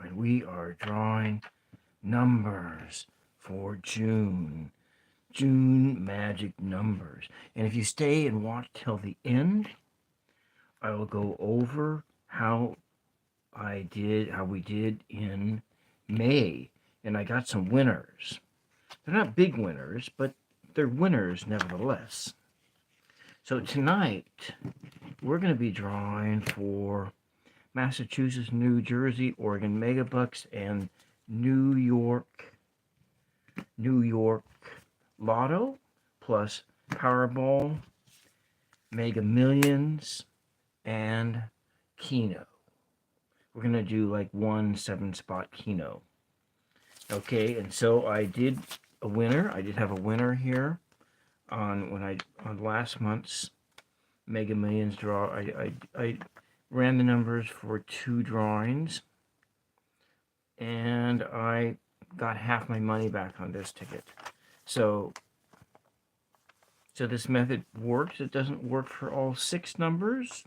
and we are drawing numbers for June. June magic numbers. And if you stay and watch till the end, I will go over how we did in May. And I got some winners. They're not big winners, but they're winners nevertheless. So tonight, we're going to be drawing for Massachusetts, New Jersey, Oregon Megabucks, and New York Lotto, plus Powerball, Mega Millions, and KENO. We're going to do like 7-spot KENO. Okay, and so I did a winner. I did have a winner here on last month's Mega Millions draw. I ran the numbers for 2 drawings, and I got half my money back on this ticket. So this method works. It doesn't work for all 6 numbers,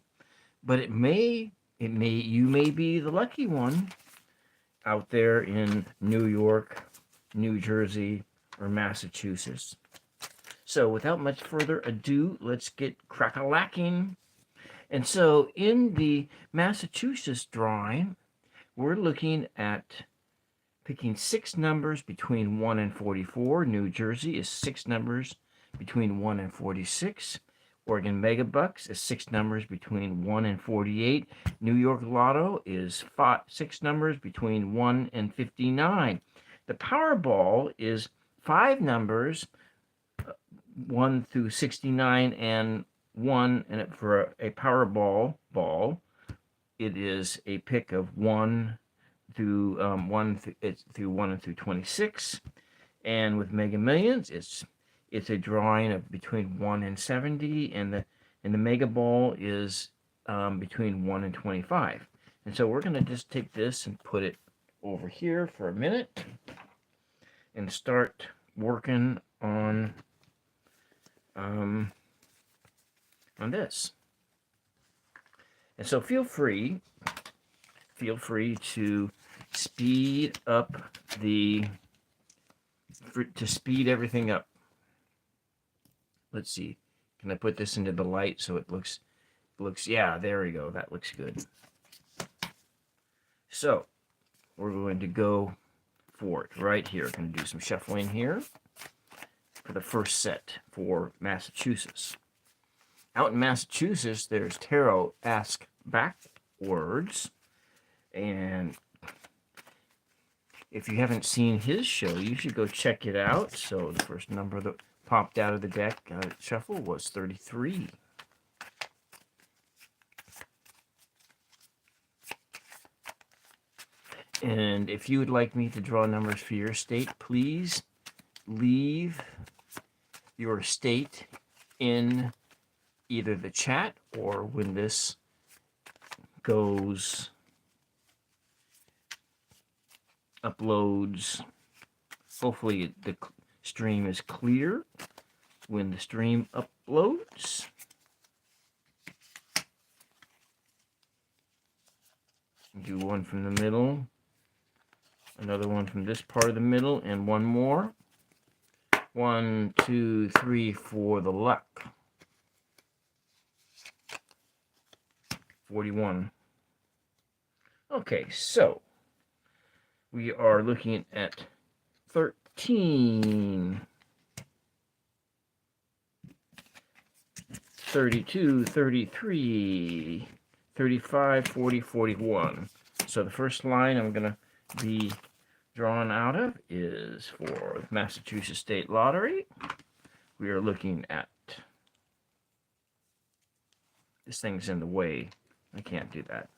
but you may be the lucky one out there in New York, New Jersey, or Massachusetts. So without much further ado, let's get crack-a-lacking. And so in the Massachusetts drawing, we're looking at picking 6 numbers between 1 and 44. New Jersey is 6 numbers between 1 and 46. Oregon Megabucks is 6 numbers between 1 and 48. New York Lotto is 6 numbers between 1 and 59. The Powerball is 5 numbers, 1 through 69, and 1. And for a Powerball ball, it is a pick of 1 through 1 and through 26. And with Mega Millions, it's a drawing of between 1 and 70, and the Mega Ball is between 1 and 25. And so we're going to just take this and put it over here for a minute and start working on this. And so feel free to speed everything up. Let's see. Can I put this into the light so it looks, yeah, there we go. That looks good. So we're going to go for it right here. I'm going to do some shuffling here for the first set for Massachusetts. Out in Massachusetts, there's Tarot Ask Backwards. And if you haven't seen his show, you should go check it out. So the first number that popped out of the deck shuffle was 33. And if you would like me to draw numbers for your state, please leave your state in either the chat or when this uploads. Hopefully the stream is clear when the stream uploads. Do one from the middle, another one from this part of the middle, and one more. 1, 2, 3 for the luck. 41. Okay, so we are looking at 13, 32, 33, 35, 40, 41. So the first line I'm going to be drawn out of is for the Massachusetts State Lottery. We are looking at, this thing's in the way. I can't do that.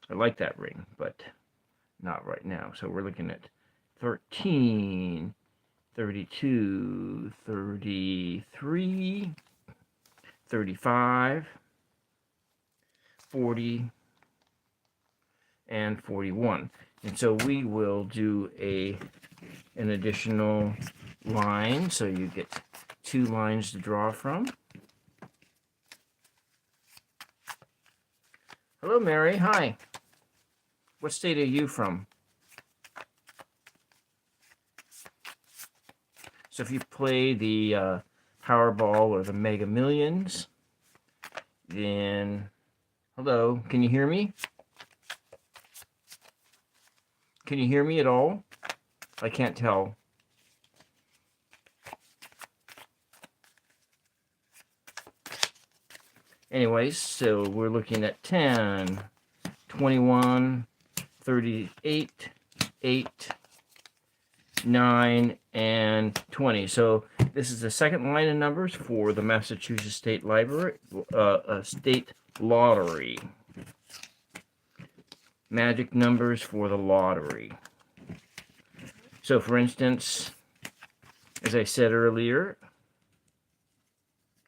I like that ring, but not right now. So we're looking at 13, 32, 33, 35, 40, and 41. And so we will do an additional line, so you get 2 lines to draw from. Hello, Mary. Hi. What state are you from? So if you play the Powerball or the Mega Millions, then hello, can you hear me? Can you hear me at all? I can't tell. Anyways, so we're looking at 10, 21, 38, 8, 9, and 20. So this is the second line of numbers for the Massachusetts State Library, State Lottery. Magic numbers for the lottery. So for instance, as I said earlier,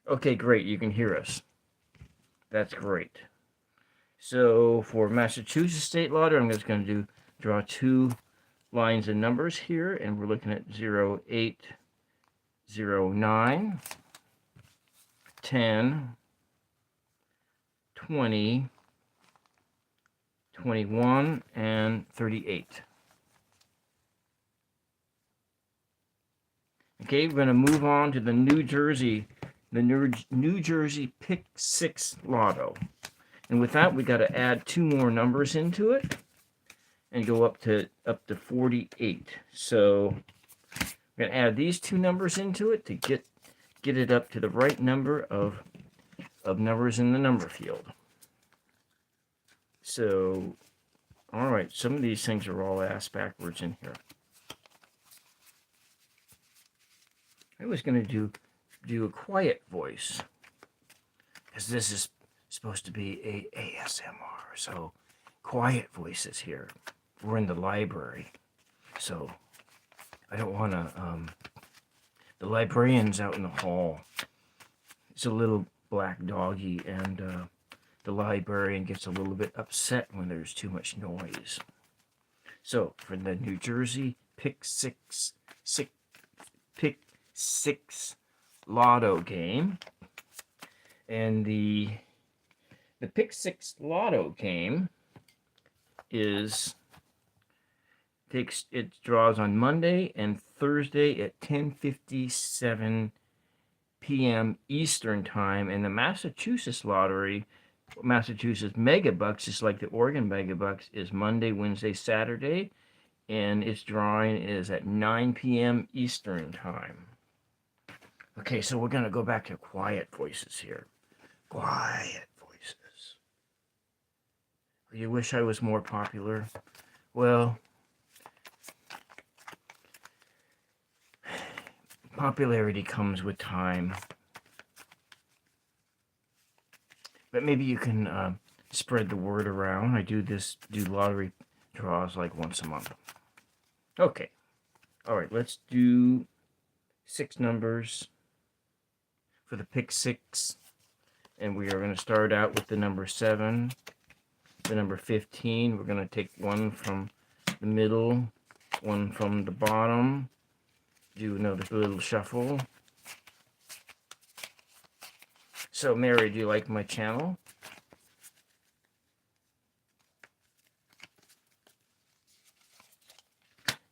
okay, great, you can hear us. That's great. So for Massachusetts State Lottery, I'm just going to draw two lines of numbers here, and we're looking at 0, 8, 0, 9, 10, 20, 21, and 38. Okay, we're going to move on to the New Jersey Pick 6 Lotto. And with that, we got to add two more numbers into it and go up to 48. So we're going to add these two numbers into it to get it up to the right number of numbers in the number field. So, all right, some of these things are all ass backwards in here. I was going to do a quiet voice, because this is supposed to be a ASMR, so quiet voices here. We're in the library, so I don't want to, the librarian's out in the hall. It's a little black doggy, and the librarian gets a little bit upset when there's too much noise. So for the New Jersey Pick 6 Lotto game, and the Pick 6 Lotto game draws on Monday and Thursday at 10:57 p.m. Eastern time, and the Massachusetts Lottery, Massachusetts Megabucks, just like the Oregon Megabucks, is Monday, Wednesday, Saturday, and its drawing is at 9 p.m. Eastern time. Okay, so we're going to go back to quiet voices here. Quiet voices. You wish I was more popular? Well, popularity comes with time. But maybe you can spread the word around. I do lottery draws like once a month. Okay. All right, let's do 6 numbers for the Pick 6. And we are going to start out with the number 7, the number 15. We're going to take one from the middle, one from the bottom, do another little shuffle. So, Mary, do you like my channel?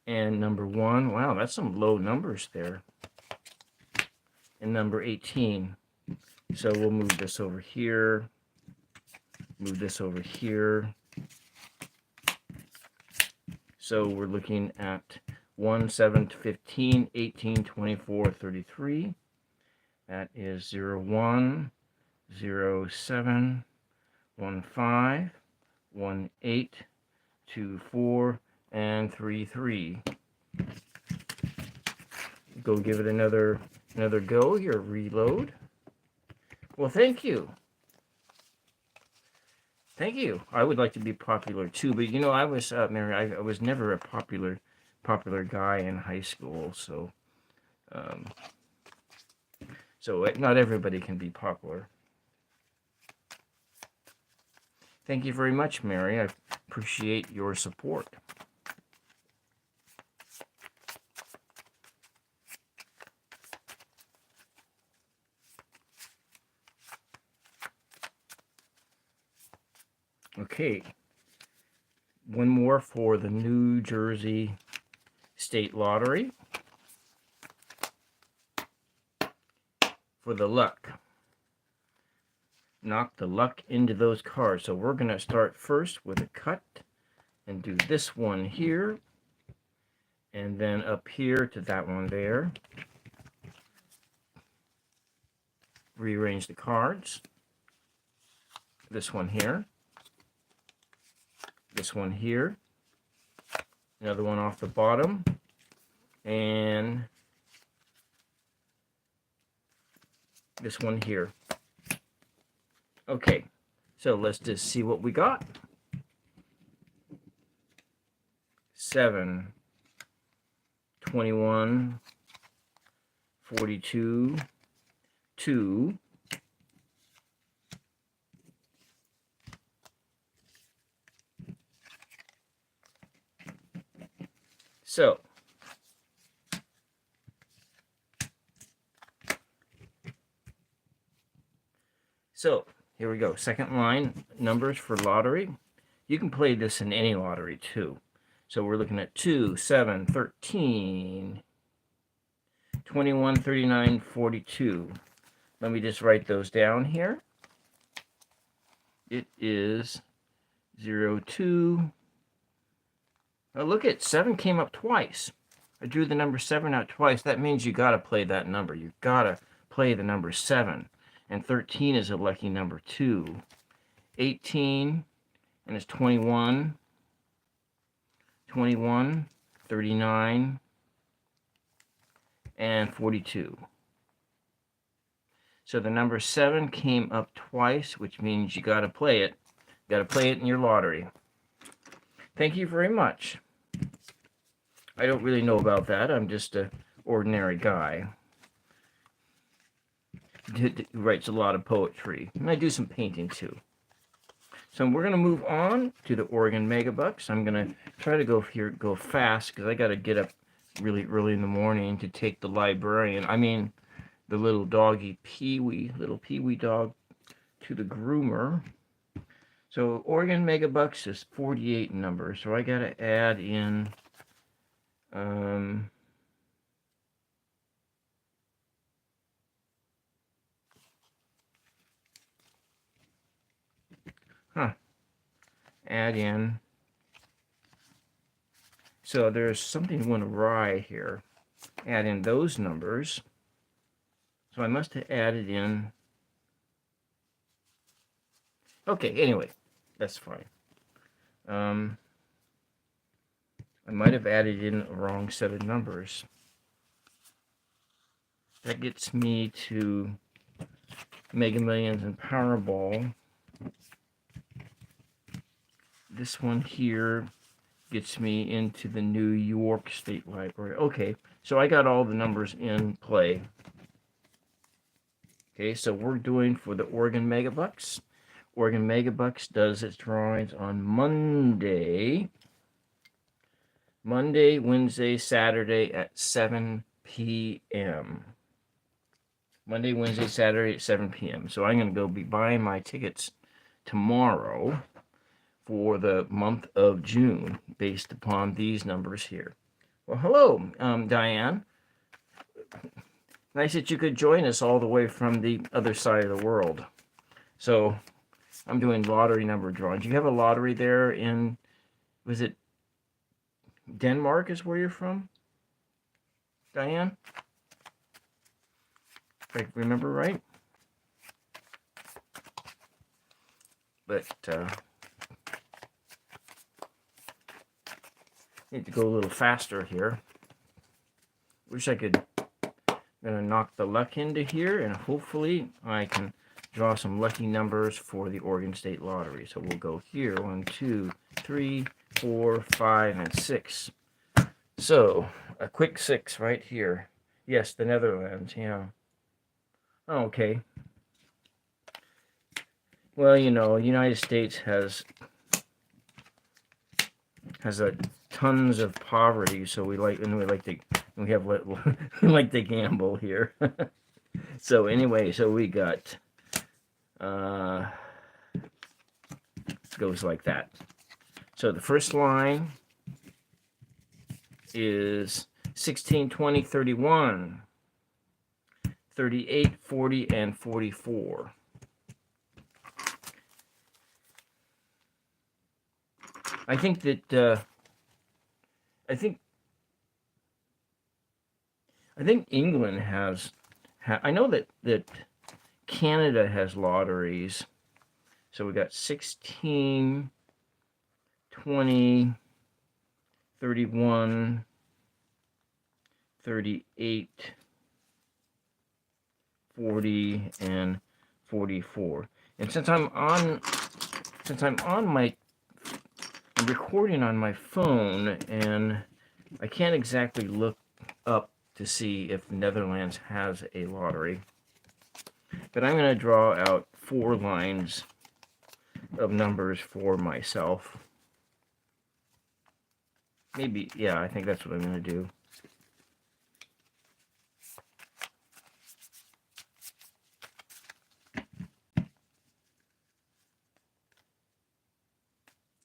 And number 1, wow, that's some low numbers there. And number 18. So we'll move this over here, move this over here. So we're looking at 1, 7, 15, 18, 24, 33. That is 0, 1, 0, 7, 1, 5, 1, 8, 2, 4, and 3, 3. Go give it another go here, reload. Well, thank you. Thank you. I would like to be popular too, but you know, I was Mary. I was never a popular guy in high school, so not everybody can be popular. Thank you very much, Mary. I appreciate your support. Okay, one more for the New Jersey State Lottery. for the luck. Knock the luck into those cards. So we're going to start first with a cut and do this one here. And then up here to that one there. Rearrange the cards. This one here. This one here. Another one off the bottom. And this one here. Okay, so let's just see what we got. 7, 21, 42, 2, so here we go. Second line, numbers for lottery. You can play this in any lottery too. So we're looking at 2, 7, 13, 21, 39, 42. Let me just write those down here. It is 0, 2. Oh, look at 7 came up twice. I drew the number 7 out twice. That means you got to play that number. You got to play the number 7. And 13 is a lucky number too. 18, and it's 21, 21, 39, and 42. So the number 7 came up twice, which means you got to play it. You got to play it in your lottery. Thank you very much. I don't really know about that. I'm just an ordinary guy who writes a lot of poetry. And I do some painting too. So we're going to move on to the Oregon Megabucks. I'm going to try to go fast because I got to get up really early in the morning to take the the little doggy little Pee-wee dog to the groomer. So Oregon Megabucks is 48 numbers. So I got to add in add in. So there's something went awry here. Add in those numbers. So I must have added in. Okay, anyway, that's fine. I might have added in a wrong set of numbers. That gets me to Mega Millions and Powerball. This one here gets me into the New York State Library. Okay, so I got all the numbers in play. Okay, so we're doing for the Oregon Megabucks. Oregon Megabucks does its drawings on Monday, Wednesday, Saturday at 7 p.m. Monday, Wednesday, Saturday at 7 p.m. So I'm going to go be buying my tickets tomorrow for the month of June based upon these numbers here. Well, hello, Diane. Nice that you could join us all the way from the other side of the world. So I'm doing lottery number drawings. You have a lottery there in, was it Denmark is where you're from, Diane? If I remember right. But need to go a little faster here. Wish I could. I'm going to knock the luck into here, and hopefully I can draw some lucky numbers for the Oregon State Lottery. So we'll go here, 1, 2, 3, 4, 5, and 6. So a quick 6 right here. Yes, the Netherlands, yeah. Okay. Well, you know, the United States has tons of poverty, so we like to gamble here. So anyway, so we got goes like that. So the first line is 16, 20, 31. 38, 40, and 44. I think that I think England has. I know that Canada has lotteries. So we got 16, 20, 31, 38, 40, and 44. And since I'm recording on my phone, and I can't exactly look up to see if the Netherlands has a lottery, but I'm going to draw out 4 lines of numbers for myself. Maybe, yeah, I think that's what I'm going to do.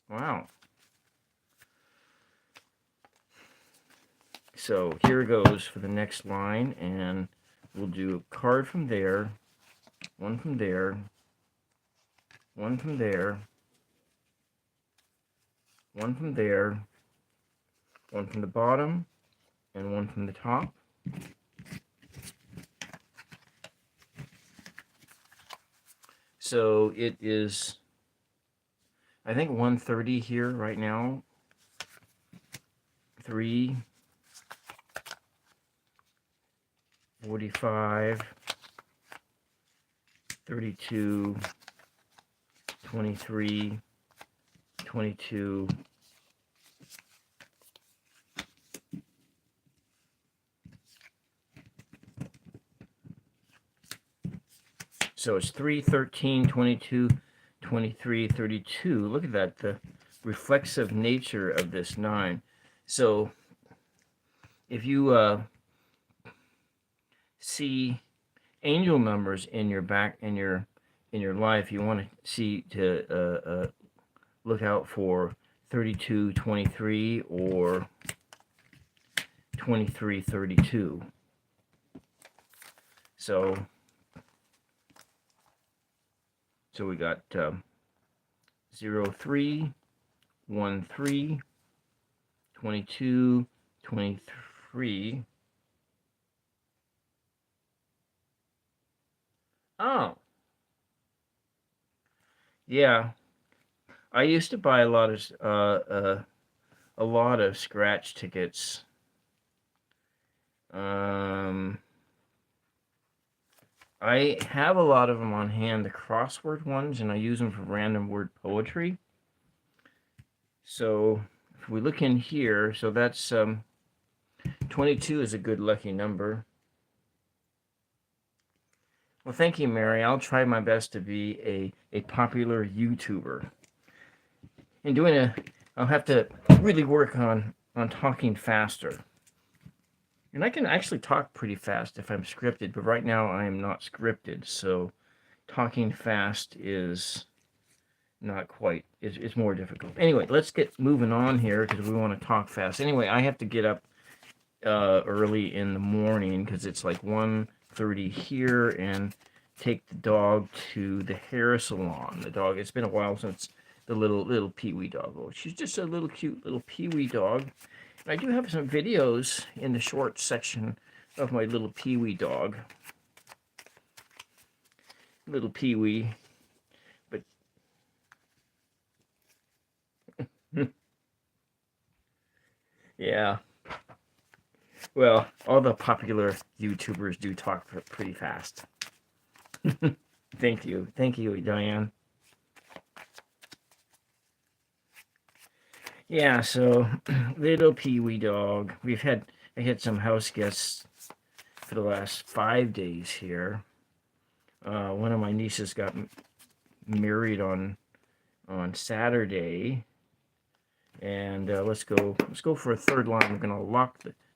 Wow. So here goes for the next line, and we'll do a card from there, one from there, one from there, one from there, one from the bottom, and one from the top. So it is, I think, 130 here right now. 3, 45, 32, 23, 22, so it's 3, 13, 22, 23, 32. Look at that, the reflexive nature of this 9. So if you see angel numbers in your life, you want to look out for 32, 23 or 23, 32. So we got 0, 3, 1, 3, 22, 23. Oh, yeah. I used to buy a lot of scratch tickets. I have a lot of them on hand, the crossword ones, and I use them for random word poetry. So if we look in here, so that's 22 is a good lucky number. Well, thank you, Mary. I'll try my best to be a popular YouTuber. And I'll have to really work on talking faster. And I can actually talk pretty fast if I'm scripted, but right now I am not scripted, so talking fast is not quite, it's more difficult. Anyway, let's get moving on here because we want to talk fast. Anyway, I have to get up early in the morning because it's like 1:30 here, and take the dog to the hair salon. The dog, it's been a while since the little Pee-wee dog. Oh, she's just a little cute little Pee-wee dog. I do have some videos in the short section of my little Pee-wee dog. Little Pee-wee. But yeah. Well, all the popular YouTubers do talk pretty fast. Thank you. Thank you, Diane. Yeah, so little Pee-wee dog. I had some house guests for the last 5 days here. One of my nieces got married on Saturday, and let's go for a third line. We're gonna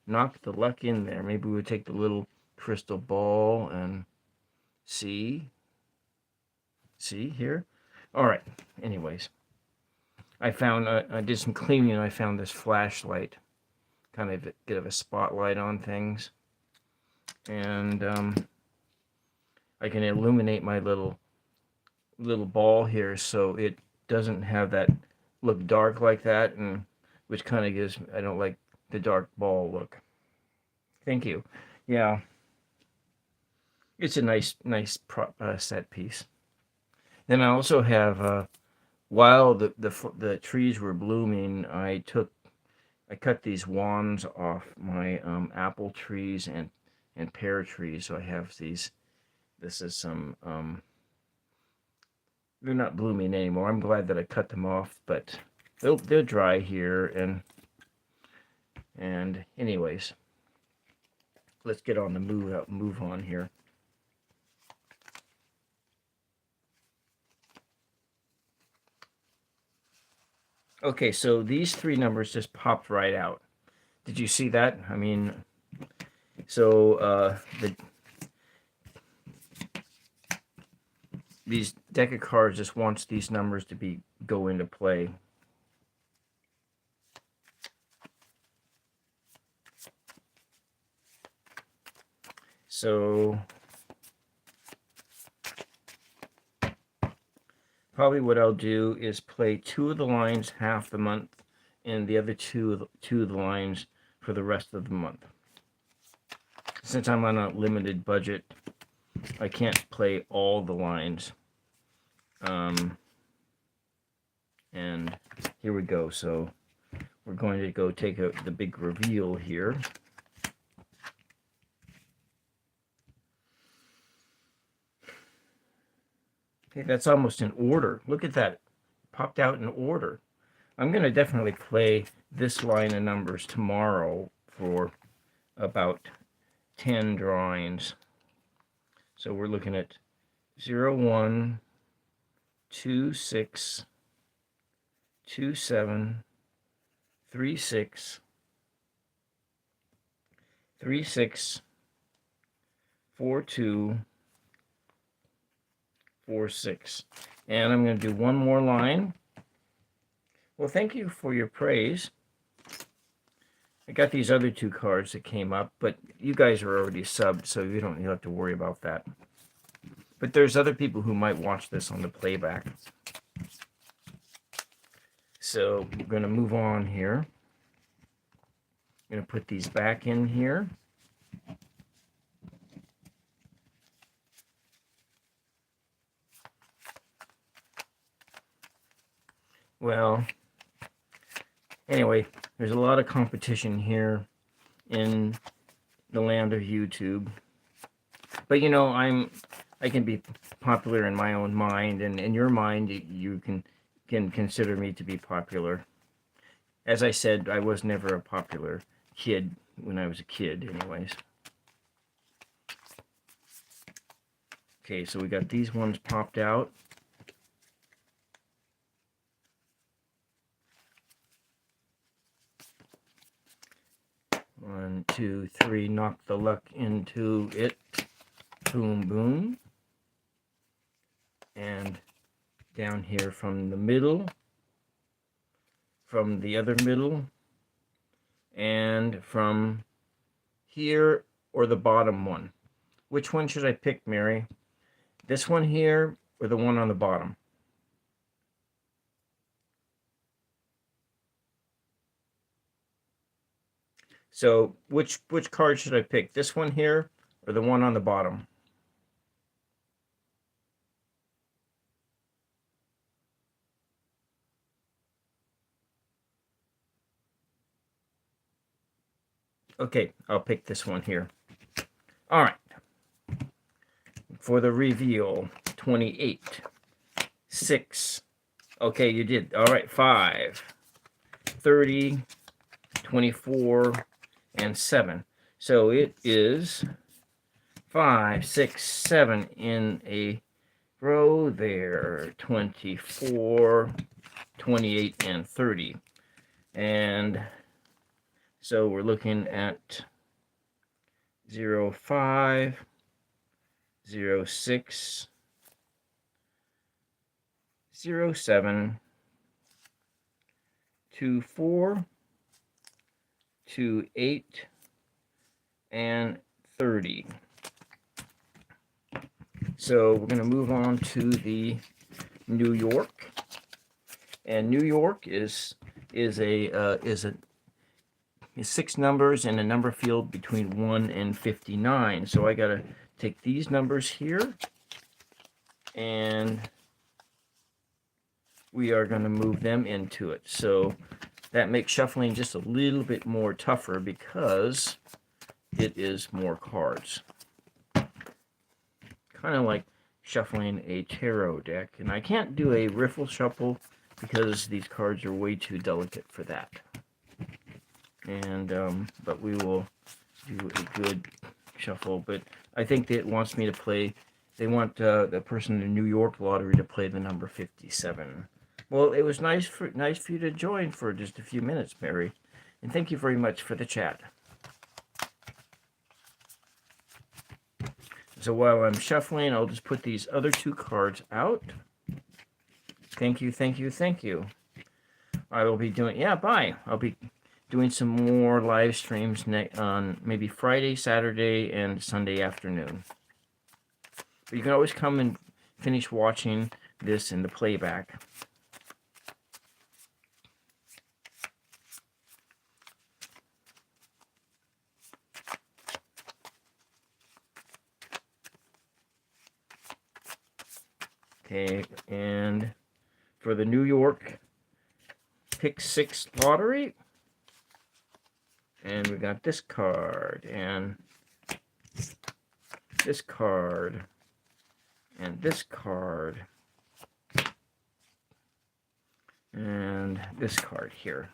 knock the luck in there. Maybe we'll take the little crystal ball and see here. All right. Anyways. I found, I did some cleaning, and I found this flashlight, kind of get a spotlight on things. And I can illuminate my little ball here so it doesn't have that look dark like that, and which kind of gives, I don't like the dark ball look. Thank you. Yeah, it's a nice set piece. Then I also have while the trees were blooming, I cut these wands off my apple trees and pear trees. So I have these. This is some. They're not blooming anymore. I'm glad that I cut them off, but they'll dry here, and anyways, let's get on the move on here. Okay, so these three numbers just popped right out. Did you see that? I mean, so these deck of cards just wants these numbers to go into play. So probably what I'll do is play 2 of the lines half the month, and the other two of the lines for the rest of the month. Since I'm on a limited budget, I can't play all the lines. And here we go. So we're going to go take the big reveal here. Okay, that's almost in order. Look at that. Popped out in order. I'm going to definitely play this line of numbers tomorrow for about 10 drawings. So we're looking at 0, 1, 2, 6, 2, 7, 3, 6, 3, 6, 4, 2, 4, 6. And I'm going to do one more line. Well, thank you for your praise. I got these other 2 cards that came up, but you guys are already subbed, so you don't have to worry about that. But there's other people who might watch this on the playback. So we're going to move on here. I'm going to put these back in here. Well, anyway, there's a lot of competition here in the land of YouTube. But you know, I can be popular in my own mind, and in your mind, you can consider me to be popular. As I said, I was never a popular kid when I was a kid, anyways. Okay, so we got these ones popped out. One, 2, 3, knock the luck into it. Boom, boom. And down here from the middle, from the other middle, and from here or the bottom one. Which one should I pick, Mary? This one here or the one on the bottom? So which card should I pick? This one here or the one on the bottom? Okay, I'll pick this one here. All right. For the reveal, 28, 6. Okay, you did. All right, 5, 30, 24, and 7. So it is 5, 6, 7 in a row there. 24, 28, and 30. And so we're looking at 0, 5, 0, 6, 0, 7, 2, 4, 2, 8, and 30. So we're going to move on to the New York, and New York is six numbers in a number field between 1 and 59. So I got to take these numbers here, and we are going to move them into it. So that makes shuffling just a little bit more tougher because it is more cards. Kind of like shuffling a tarot deck. And I can't do a riffle shuffle because these cards are way too delicate for that. And but we will do a good shuffle. But I think that it wants me to play. They want the person in the New York lottery to play the number 57. Well, it was nice for you to join for just a few minutes, Mary, and thank you very much for the chat. So while I'm shuffling, I'll just put these other two cards out. Thank you, thank you, thank you. I will be doing, bye. I'll be doing some more live streams on maybe Friday, Saturday, and Sunday afternoon. But you can always come and finish watching this in the playback. Okay, and for the New York Pick 6 lottery, and we got this card, and this card, and this card, and this card here.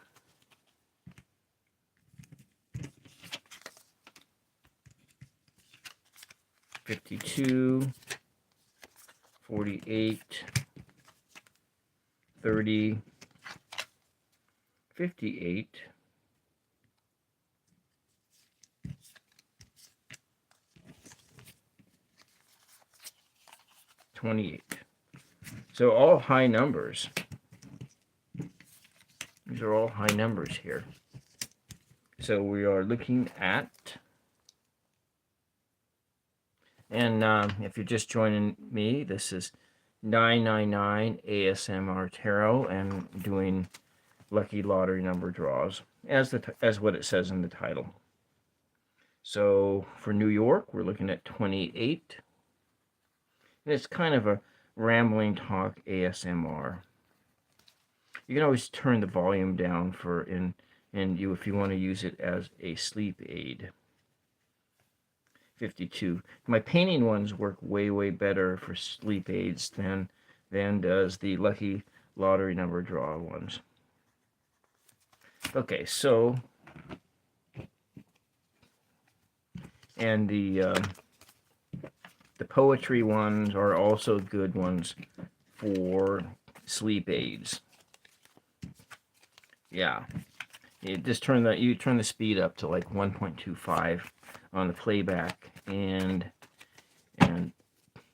$52, 48, 30, 58, 28. So all high numbers. These are all high numbers here. So we are looking at, and if you're just joining me, this is 999 ASMR Tarot and doing lucky lottery number draws as what it says in the title. So for New York, we're looking at 28. And it's kind of a rambling talk ASMR. You can always turn the volume down if you want to use it as a sleep aid. 52. My painting ones work way, way better for sleep aids than does the lucky lottery number draw ones. Okay, so, and the poetry ones are also good ones for sleep aids. Yeah, you just turn the speed up to like 1.25 on the playback, and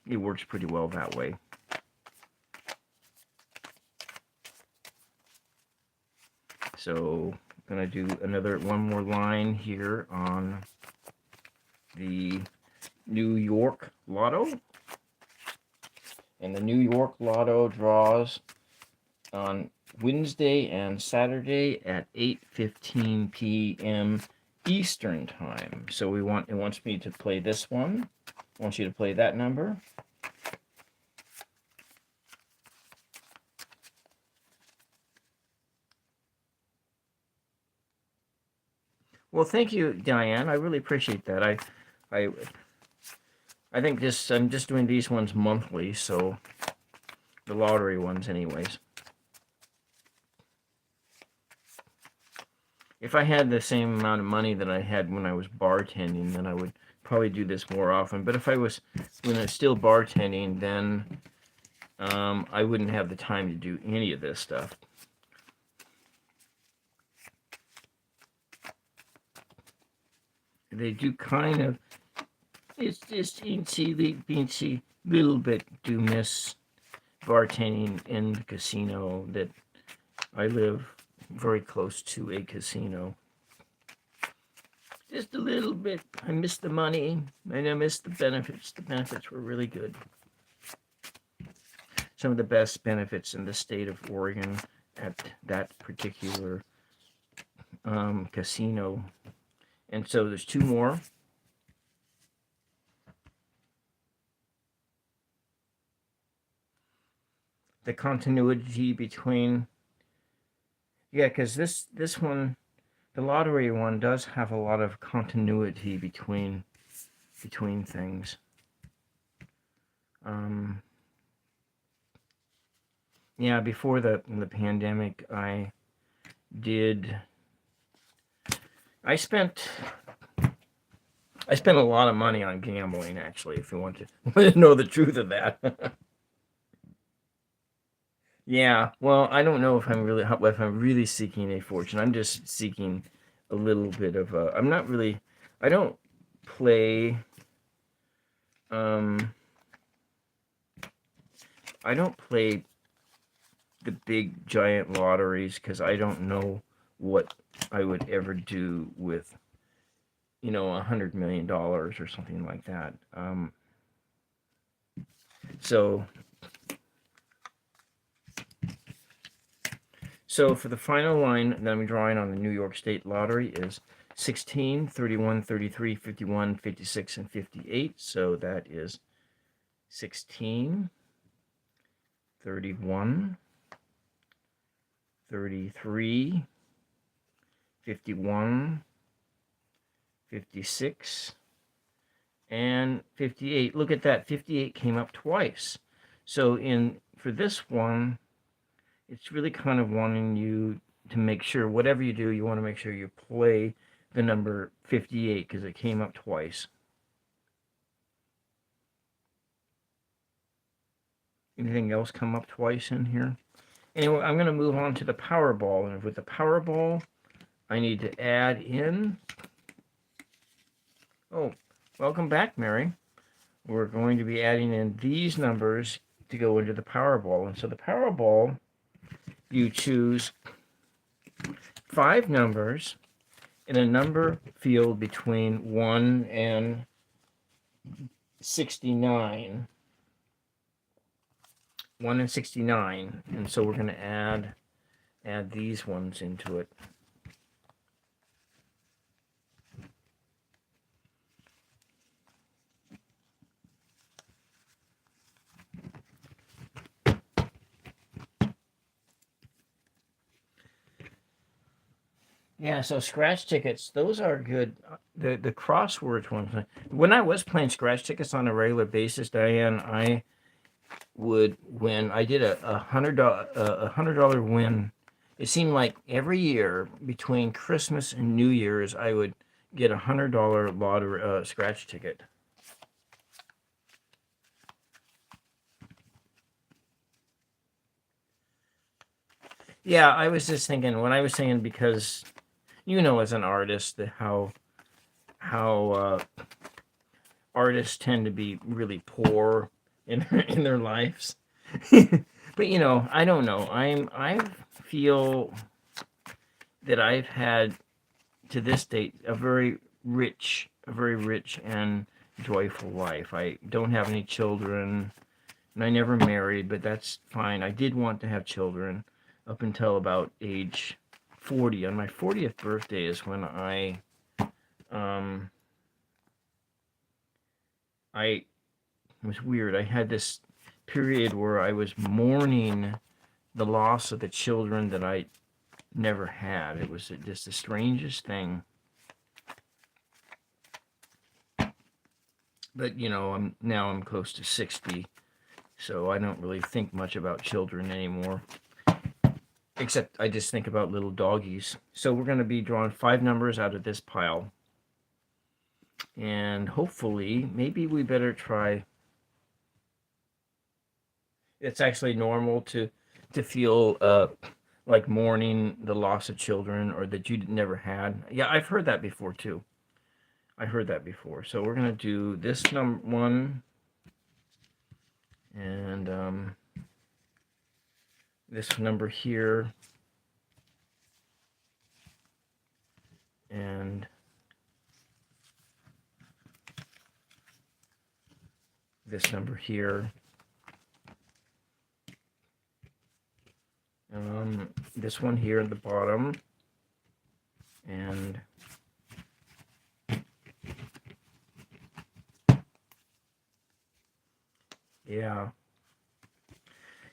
it works pretty well that way. So I'm gonna do one more line here on the New York Lotto, and the New York Lotto draws on Wednesday and Saturday at 8:15 p.m. Eastern time. So it wants me to play this one. I want you to play that number. Well, thank you, Diane. I really appreciate that. I think I'm just doing these ones monthly, so the lottery ones anyways. If I had the same amount of money that I had when I was bartending, then I would probably do this more often. But if I was still bartending, then I wouldn't have the time to do any of this stuff. They do kind of, it's just teensy little bit do miss bartending in the casino that I live very close to a casino. Just a little bit. I miss the money and I miss the benefits. The benefits were really good. some of the best benefits in the state of Oregon at that particular casino. And so there's two more. The continuity between, yeah, because this one, the lottery one, does have a lot of continuity between things. Yeah, before the pandemic, I spent a lot of money on gambling, actually, if you want to know the truth of that. Yeah, well, I don't know if I'm really seeking a fortune. I'm just seeking a little bit of a. I'm not really. I don't play. I don't play the big giant lotteries because I don't know what I would ever do with, $100 million or something like that. So for the final line that I'm drawing on the New York State Lottery is 16, 31, 33, 51, 56, and 58. So that is 16, 31, 33, 51, 56, and 58. Look at that, 58 came up twice. So for this one, it's really kind of wanting you to make sure, whatever you do, you want to make sure you play the number 58 because it came up twice. Anything else come up twice in here? Anyway, I'm going to move on to the Powerball. And with the Powerball, I need to add in... Oh, welcome back, Mary. We're going to be adding in these numbers to go into the Powerball. And so the Powerball, you choose 5 numbers in a number field between 1 and 69. 1 and 69. And so we're going to add these ones into it. Yeah, so scratch tickets, those are good. The crosswords ones. When I was playing scratch tickets on a regular basis, Diane, I would win. I did a $100 win. It seemed like every year between Christmas and New Year's, I would get a $100 lottery scratch ticket. Yeah, I was just thinking because as an artist, how artists tend to be really poor in their lives. But I don't know. I feel that I've had to this date a very rich and joyful life. I don't have any children, and I never married, but that's fine. I did want to have children up until about age 40. On my 40th birthday is when it was weird. I had this period where I was mourning the loss of the children that I never had. It was just the strangest thing. But I'm close to 60, so I don't really think much about children anymore. Except I just think about little doggies. So we're going to be drawing 5 numbers out of this pile. And hopefully, maybe we better try. It's actually normal to feel like mourning the loss of children or that you never had. Yeah, I've heard that before too. I heard that before. So we're going to do this one and this number here and this number here this one here at the bottom. And yeah.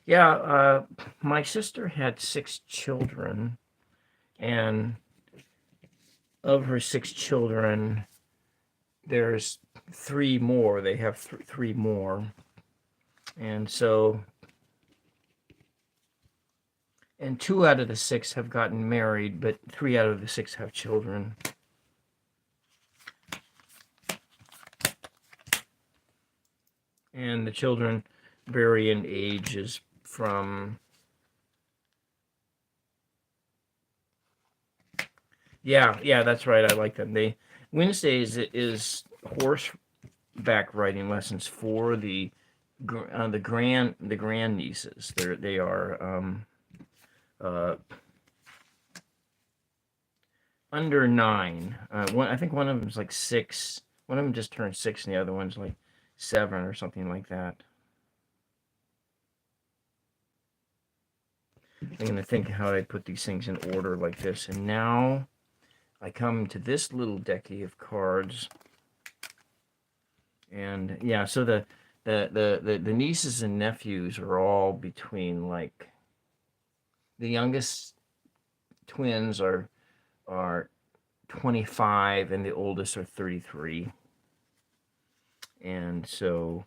Yeah, my sister had 6 children, and of her 6 children, there's 3 more. They have 3 more. And so, and 2 out of the 6 have gotten married, but 3 out of the 6 have children. And the children vary in ages from, yeah, that's right. I like them. Wednesdays is horseback riding lessons for the grand nieces. They are under 9. I think one of them's like 6. One of them just turned 6, and the other one's like 7 or something like that. I'm going to think how I put these things in order like this. And now I come to this little decky of cards. And yeah, so the nieces and nephews are all between, like, the youngest twins are 25 and the oldest are 33. And so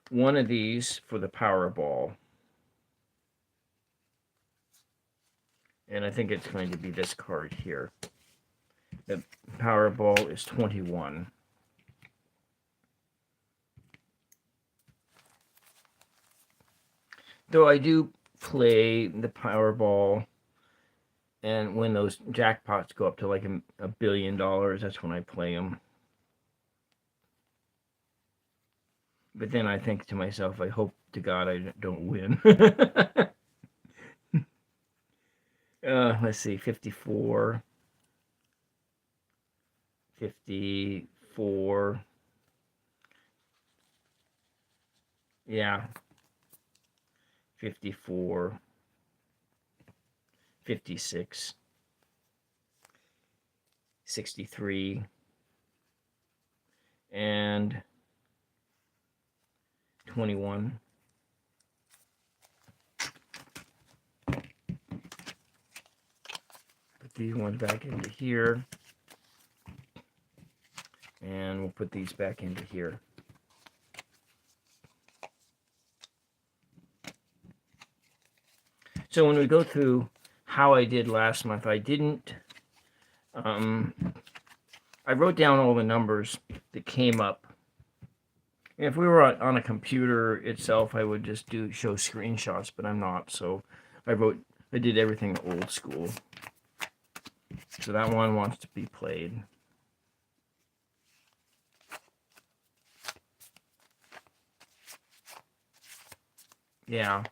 one of these for the Powerball. And I think it's going to be this card here. The Powerball is 21. Though I do play the Powerball, and when those jackpots go up to like $1 billion, that's when I play them. But then I think to myself, I hope to God I don't win. Let's see, 54. 54. Yeah. 54. 56. 63. And 21. Put these ones back into here. And we'll put these back into here. So when we go through how I did last month, I didn't, I wrote down all the numbers that came up. And if we were on a computer itself, I would just show screenshots, but I'm not. So I did everything old school. So that one wants to be played. Yeah.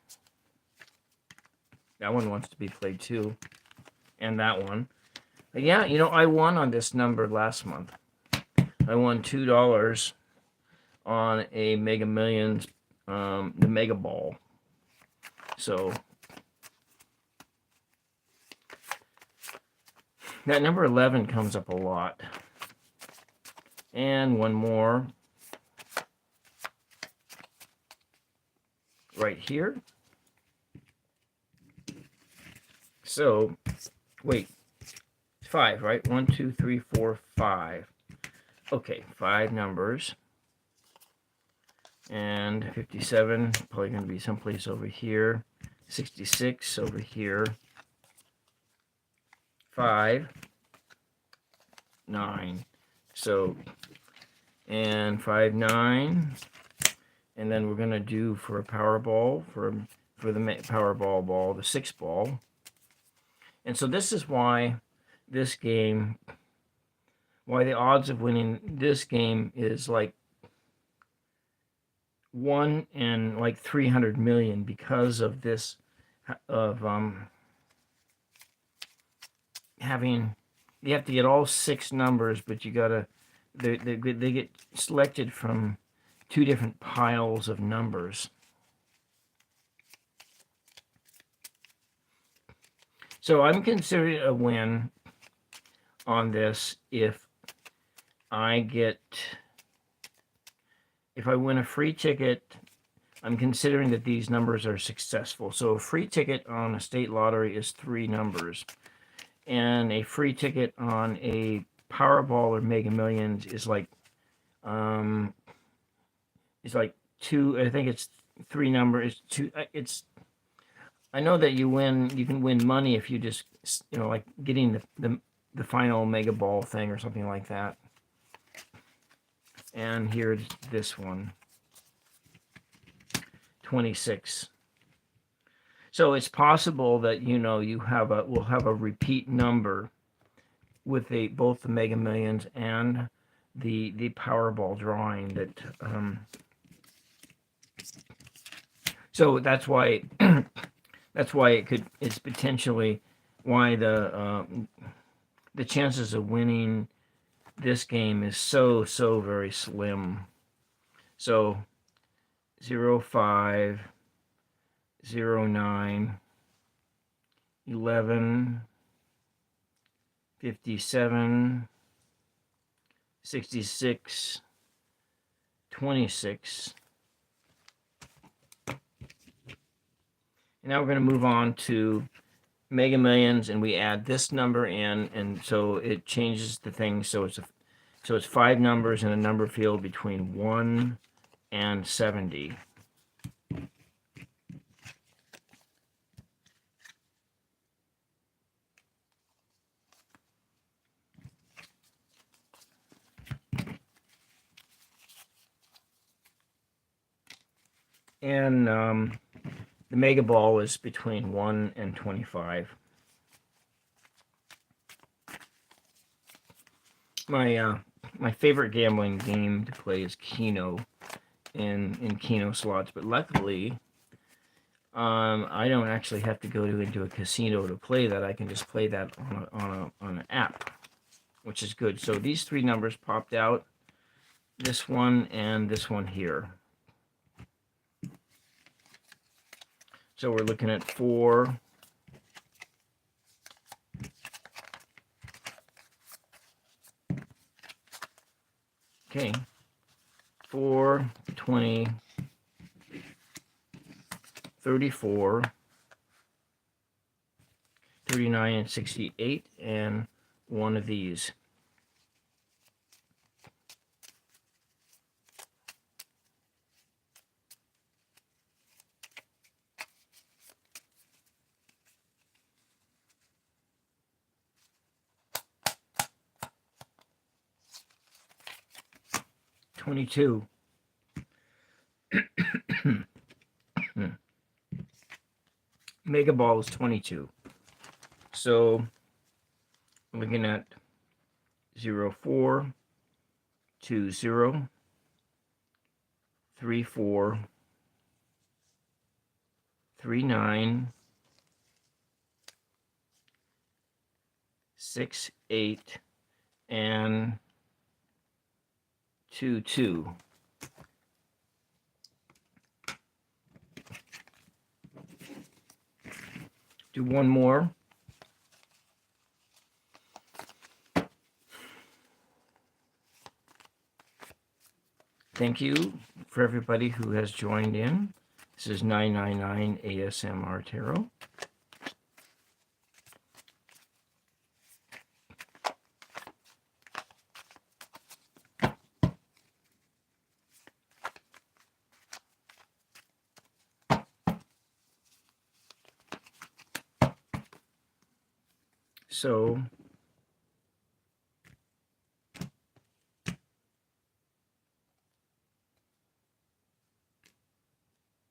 That one wants to be played too. And that one. But yeah, I won on this number last month. I won $2 on a Mega Millions, the Megaball. So that number 11 comes up a lot. And one more. Right here. So, wait, 5, right? 1, 2, 3, 4, 5. Okay, 5 numbers. And 57, probably going to be someplace over here. 66 over here. 5, 9. So, and 5, 9. And then we're going to do for a Powerball, for the Powerball ball, the 6 ball. And so this is why this game, why the odds of winning this game is like 1 in like 300 million, because of this, of having, you have to get all 6 numbers, but you gotta, they get selected from 2 different piles of numbers. So I'm considering a win on this if I win a free ticket. I'm considering that these numbers are successful. So a free ticket on a state lottery is 3 numbers, and a free ticket on a Powerball or Mega Millions is like 2. I think it's 3 numbers. I know that you can win money if you just, like getting the final Mega Ball thing or something like that. And here's this one, 26. So it's possible that we'll have a repeat number with both the Mega Millions and the Powerball drawing that. So that's why it's potentially why the chances of winning this game is so very slim. So 05, 09, 11, 57, 66, 26. And now we're going to move on to Mega Millions, and we add this number in, and so it changes the thing. So it's 5 numbers in a number field between 1 and 70. And the Mega Ball is between 1 and 25. My favorite gambling game to play is KENO in KENO slots, but luckily I don't actually have to go into a casino to play that. I can just play that on an app, which is good. So these 3 numbers popped out, this one and this one here. So we're looking at 4, 4, 20, 34, 39, and 68, and one of these. $22. Mega Ball is 22. So looking at 04, 20, 34, 39, 68, and 22. Do one more. Thank you for everybody who has joined in. This is 999 ASMR Tarot. So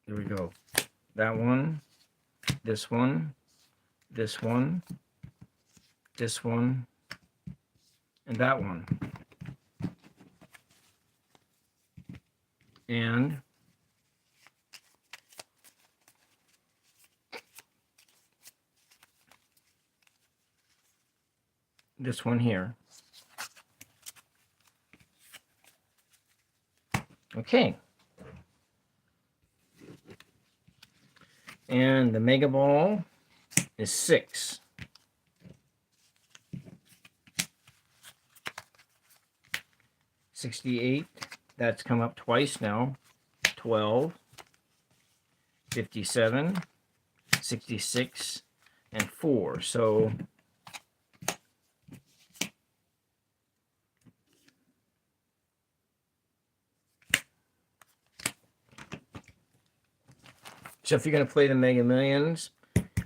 here we go. That one, this one, this one, this one, and that one. And this one here. Okay. And the Mega Ball is 6. 68, that's come up twice now. 12, 57, 66, and 4. So if you're going to play the Mega Millions,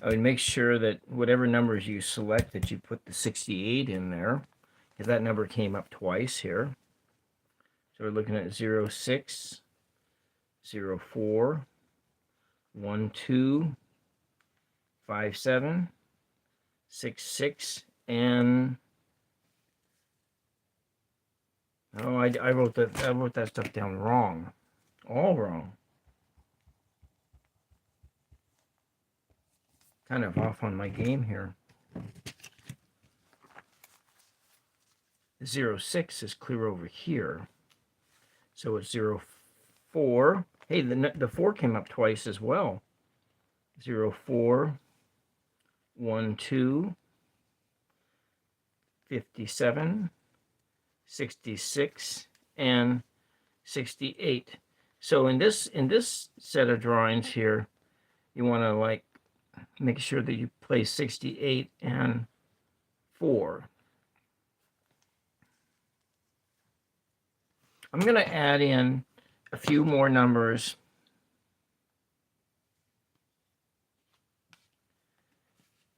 I would make sure that whatever numbers you select, that you put the 68 in there, because that number came up twice here. So we're looking at 06, 04, 12, 57, 66, and oh, I wrote that stuff down wrong, all wrong. Kind of off on my game here. 06 is clear over here, so it's 04. Hey, the 4 came up twice as well. 04, 12, 57, 66, and 68. So in this set of drawings here, you want to like make sure that you play 68 and 4. I'm going to add in a few more numbers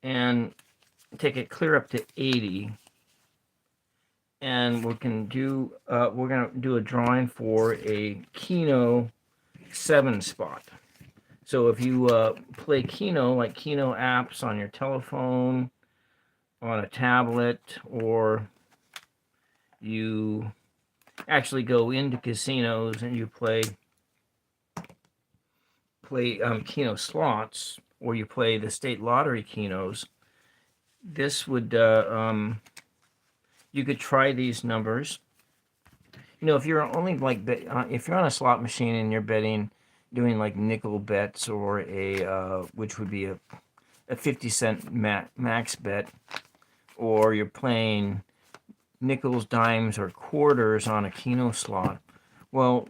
and take it clear up to 80. And we're going to do a drawing for a KENO 7 spot. So if you play KENO, like KENO apps on your telephone, on a tablet, or you actually go into casinos and you play KENO slots, or you play the state lottery KENOs, this would you could try these numbers. You know, if you're only like if you're on a slot machine and you're betting, doing like nickel bets, or a which would be a 50-cent max bet, or you're playing nickels, dimes, or quarters on a KENO slot, well,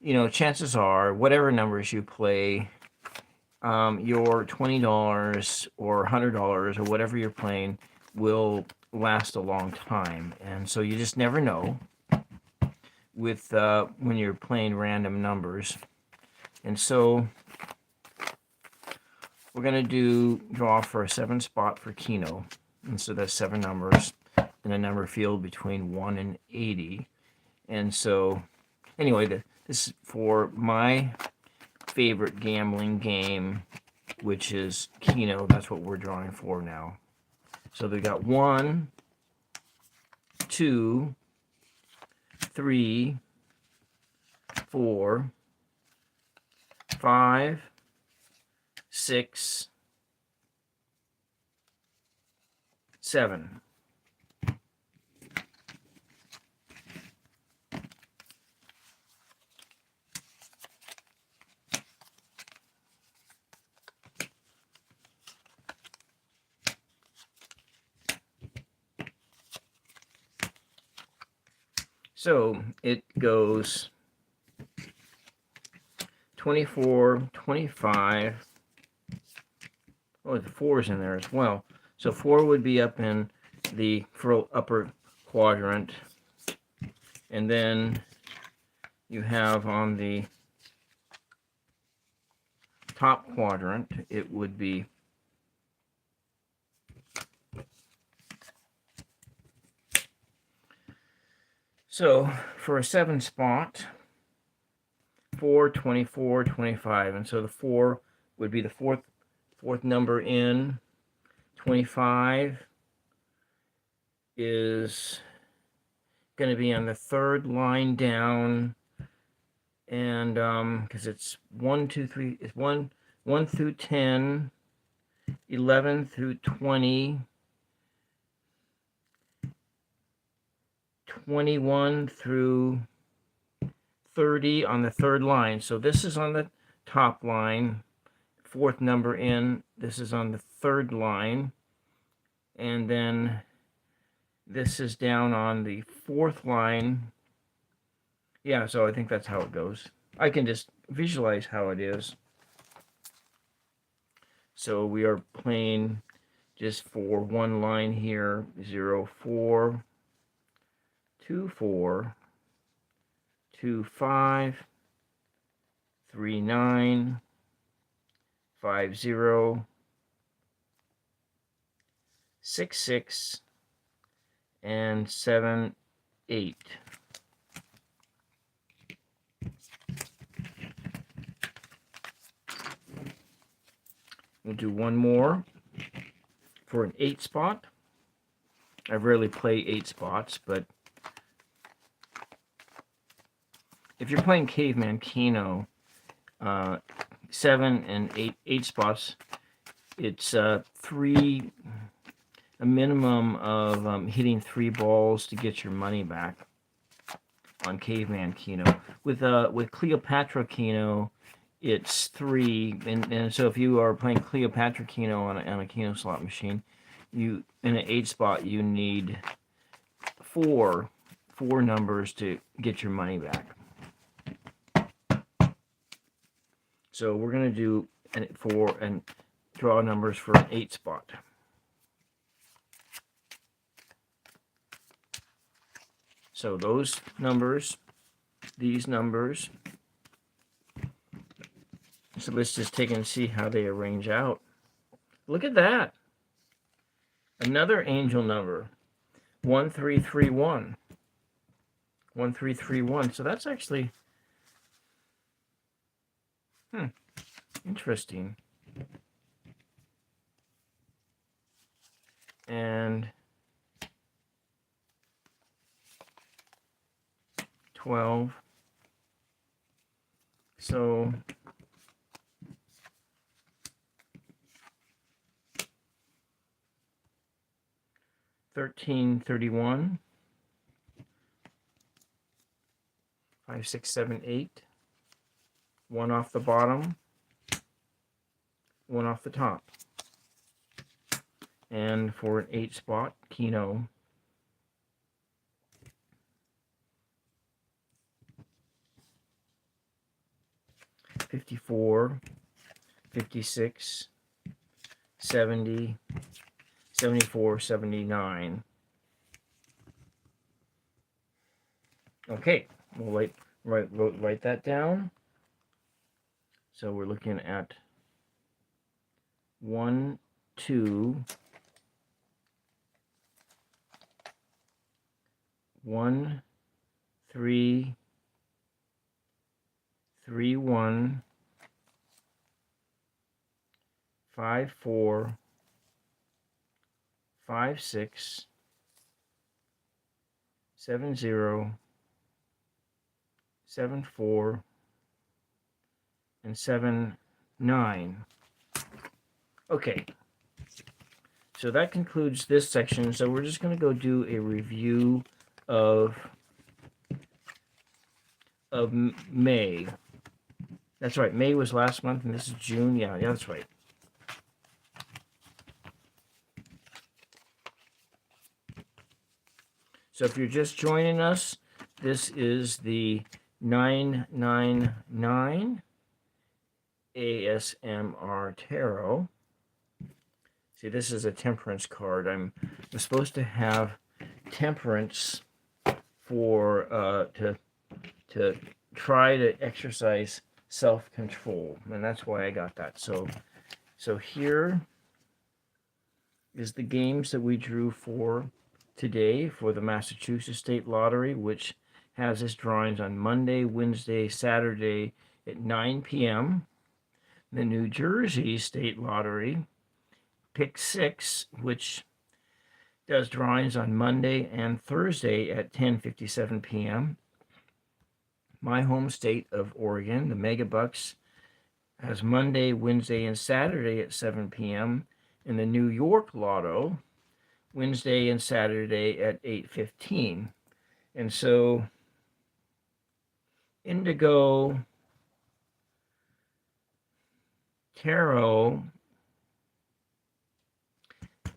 you know, chances are whatever numbers you play, your $20 or $100 or whatever you're playing will last a long time. And so you just never know with when you're playing random numbers. And so we're going to draw for a 7 spot for KENO. And so that's 7 numbers in a number field between 1 and 80. And so anyway, this is for my favorite gambling game, which is KENO. That's what we're drawing for now. So they got 1, 2, 3, 4, 5, 6, 7. So it goes 24, 25. Oh, the 4's in there as well. So 4 would be up in the upper quadrant. And then you have on the top quadrant, it would be so for a 7 spot, 4, 24, 25. And so the 4 would be the fourth number in. 25 is going to be on the 3rd line down, and because it's 1, 2, 3, it's 1 through 10, 11 through 20, 21 through 30 on the 3rd line. So this is on the top line, 4th number in. This is on the 3rd line, and then This is down on the 4th line. Yeah, so I think that's how it goes. I can just visualize how it is. So we are playing just for one line here, 0, 4, 2, 4, 2, 5, 3, 9, 5, 0, 6, 6, and 7, 8. We'll do one more for an 8 spot. I rarely play 8 spots, but if you're playing Caveman KENO, 7 and 8 spots, it's a minimum of hitting 3 balls to get your money back on Caveman KENO. With Cleopatra KENO, it's 3, and so if you are playing Cleopatra KENO on a KENO slot machine, you in an 8 spot you need 4 numbers to get your money back. So we're gonna do 4 and draw numbers for an 8 spot. So those numbers, these numbers. So let's just take and see how they arrange out. Look at that. Another angel number. 1331. 1331. So that's actually interesting. And 12. So 1331. 5, 6, 7, 8. 1 off the bottom, 1 off the top. And for an 8 spot, KENO, 54, 56, 70, 74, 79. Okay, we'll write that down. So we're looking at 1, 2, 1, 3, 3, 1, 5, 4, 5, 6, 7, 0, 7, 4, and 7, 9. Okay, so that concludes this section. So we're just going to go do a review of May. That's right, May was last month, and this is June. Yeah, that's right. So if you're just joining us, this is the 999 ASMR Tarot. See, this is a temperance card. I'm supposed to have temperance for to try to exercise self-control, and that's why I got that. So here is the games that we drew for today for the Massachusetts State Lottery, which has its drawings on Monday, Wednesday, Saturday at 9 p.m. The New Jersey State Lottery, Pick 6, which does drawings on Monday and Thursday at 10:57 p.m. My home state of Oregon, the Megabucks, has Monday, Wednesday, and Saturday at 7 p.m. And the New York Lotto, Wednesday and Saturday at 8:15. And so Indigo Tarot,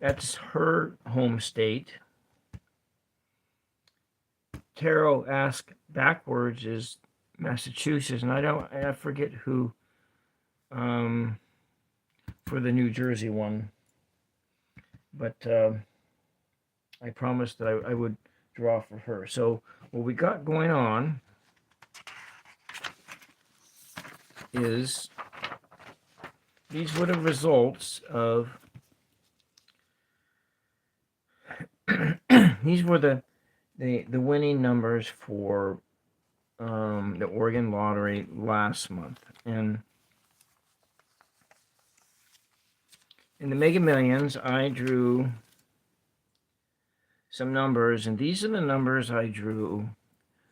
that's her home state. tarot ask backwards is Massachusetts, and I forget who for the New Jersey one, but I promised that I would draw for her. So what we got going on is these were the results of these were the winning numbers for the Oregon Lottery last month. And in the Mega Millions, I drew some numbers, and these are the numbers I drew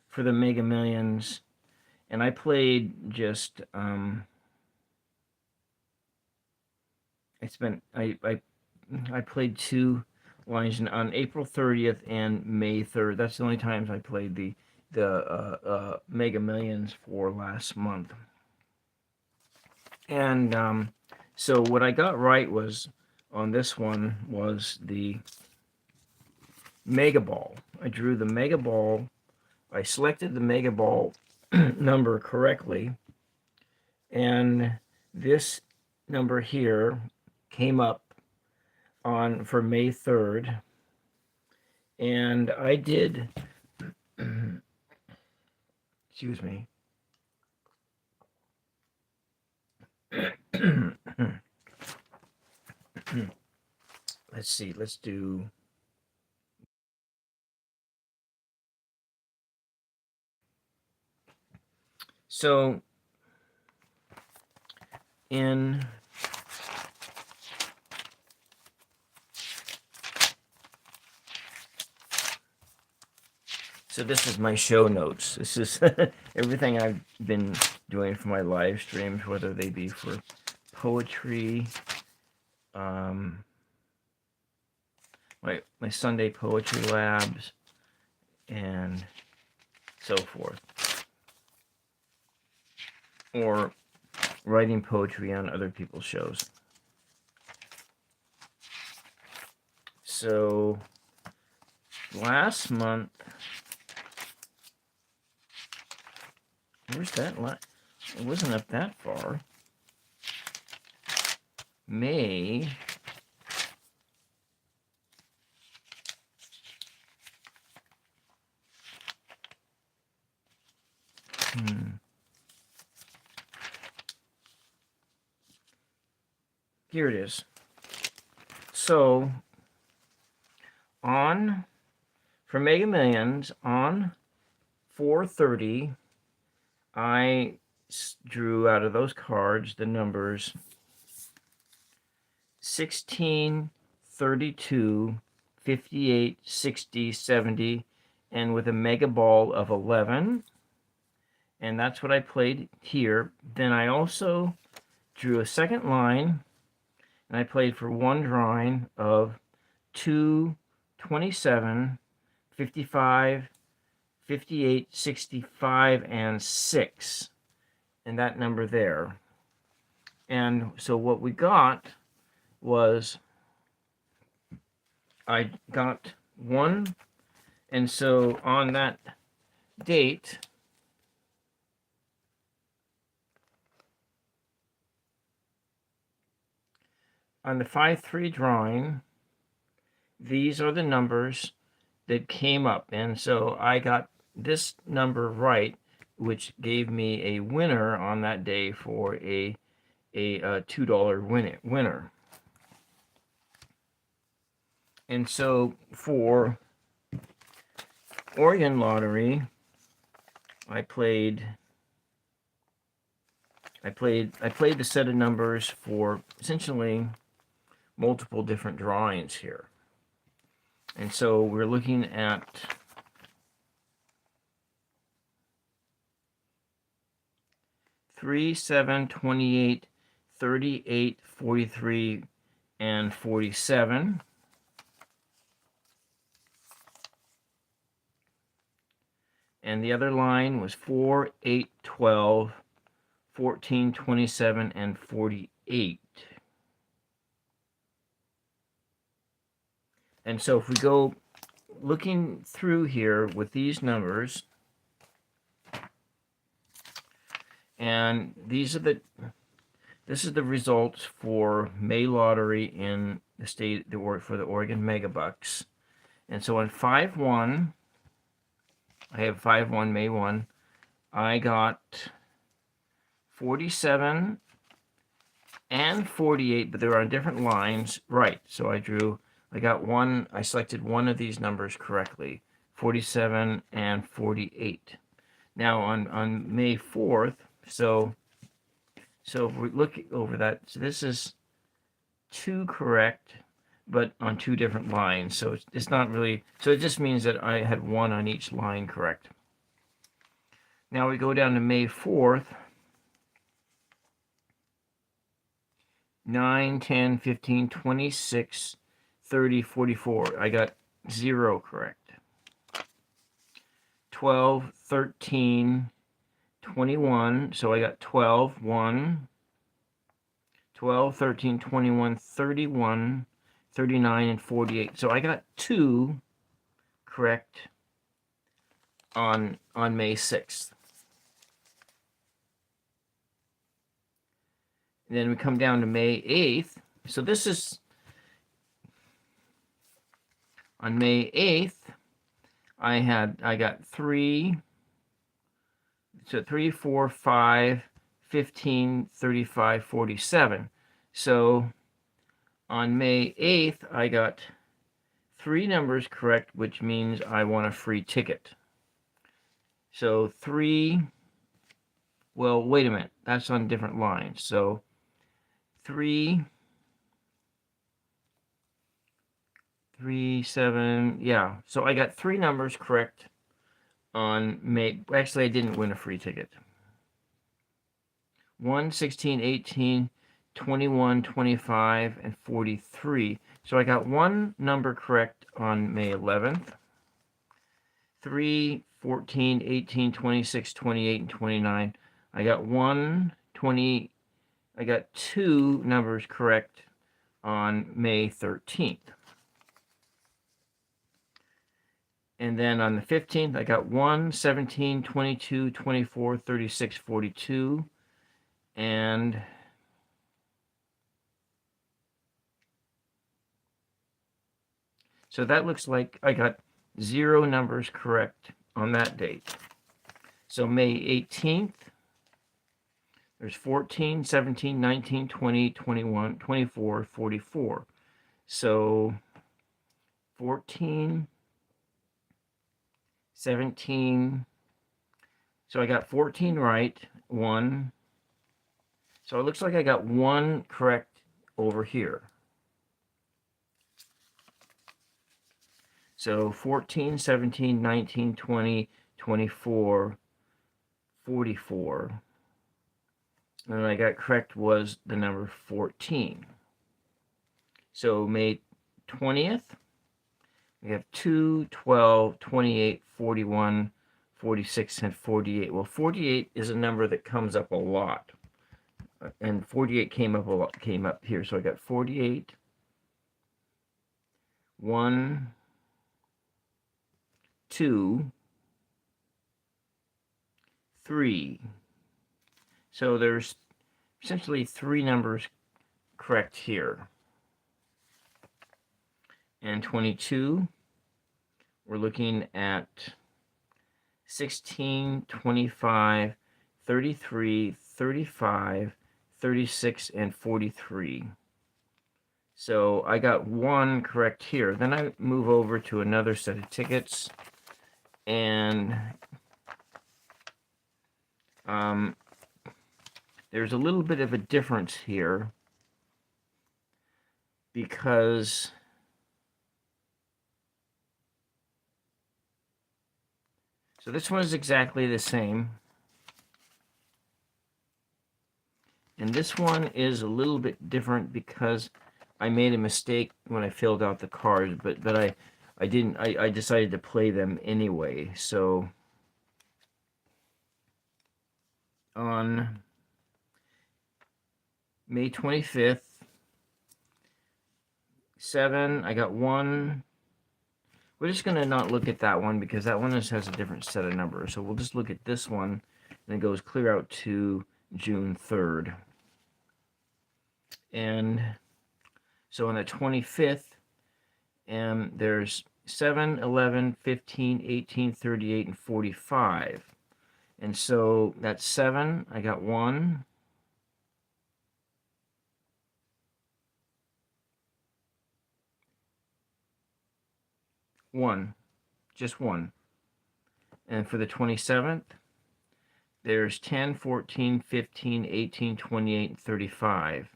for the Mega Millions. And I played just I played two lines on April 30th and May 3rd. That's the only times I played the Mega Millions for last month. And so what I got right was on this one was the Mega Ball. I drew the Mega Ball. I selected the Mega Ball number correctly, and this number here came up on for May 3rd, and I did excuse me. Let's see, let's do so in so this is my show notes. This is everything I've been doing for my live streams, whether they be for poetry, my Sunday poetry labs, and so forth, or writing poetry on other people's shows. So last month, where's that line? It wasn't up that far. May. Here it is. So for Mega Millions on 4/30, I drew out of those cards the numbers 16, 32, 58, 60, 70, and with a Mega Ball of 11. And that's what I played here. Then I also drew a second line, and I played for one drawing of 2, 27, 55, 58, 65, and 6. And that number there. And so what we got was I got one. And so on that date, on the 5/3 drawing, these are the numbers that came up. And so I got this number right, which gave me a winner on that day for a $2 winner. And so for Oregon Lottery, I played the set of numbers for essentially multiple different drawings here. And so we're looking at 3, 7, 28, 38, 43, and 47. And the other line was 4, 8, 12, 14, 27, and 48. And so if we go looking through here with these numbers, and this is the results for May lottery in the state for the Oregon Megabucks. And so on 5/1, I have 5/1 May 1. I got 47 and 48, but they're on different lines. Right. So I selected one of these numbers correctly. 47 and 48. Now on May 4th, so if we look over that, so this is 2 correct, but on 2 different lines. So it's not really, so it just means that I had 1 on each line correct. Now we go down to May 4th. 9, 10, 15, 26, 30, 44. I got 0 correct. 12, 13, 21. So I got 12, 1, 12, 13, 21, 31, 39, and 48. So I got 2 correct on May 6th. And then we come down to May 8th. So this is on May 8th. I got 3. So 3, 4, 5, 15, 35, 47. So on May 8th, I got 3 numbers correct, which means I won a free ticket. So 3, well, wait a minute. That's on different lines. So 3, 7, yeah. So I got 3 numbers correct on May. Actually, I didn't win a free ticket. 1, 16, 18, 21, 25, and 43. So I got 1 number correct on May 11th. 3, 14, 18, 26, 28, and 29. I got 1, 20. I got 2 numbers correct on May 13th. And then on the 15th, I got 1, 17, 22, 24, 36, 42. And so that looks like I got 0 numbers correct on that date. So May 18th, there's 14, 17, 19, 20, 21, 24, 44. So 14, 17. So I got 14 right, 1. So it looks like I got 1 correct over here. So 14, 17, 19, 20, 24, 44. And what I got correct was the number 14. So May 20th, we have 2, 12, 28, 41, 46, and 48. Well, 48 is a number that comes up a lot. And 48 came up here. So I got 48, 1, 2, 3. So there's essentially 3 numbers correct here. And 22, we're looking at 16, 25, 33, 35, 36, and 43. So I got 1 correct here. Then I move over to another set of tickets, and there's a little bit of a difference here because so this one is exactly the same. And this one is a little bit different because I made a mistake when I filled out the cards, but I didn't. I decided to play them anyway. So on May 25th, 7, I got 1. We're just going to not look at that one because that one has a different set of numbers. So we'll just look at this one, and it goes clear out to June 3rd. And so on the 25th, there's 7, 11, 15, 18, 38, and 45. And so that's 7. I got 1. Just 1. And for the 27th, there's 10, 14, 15, 18, 28, and 35.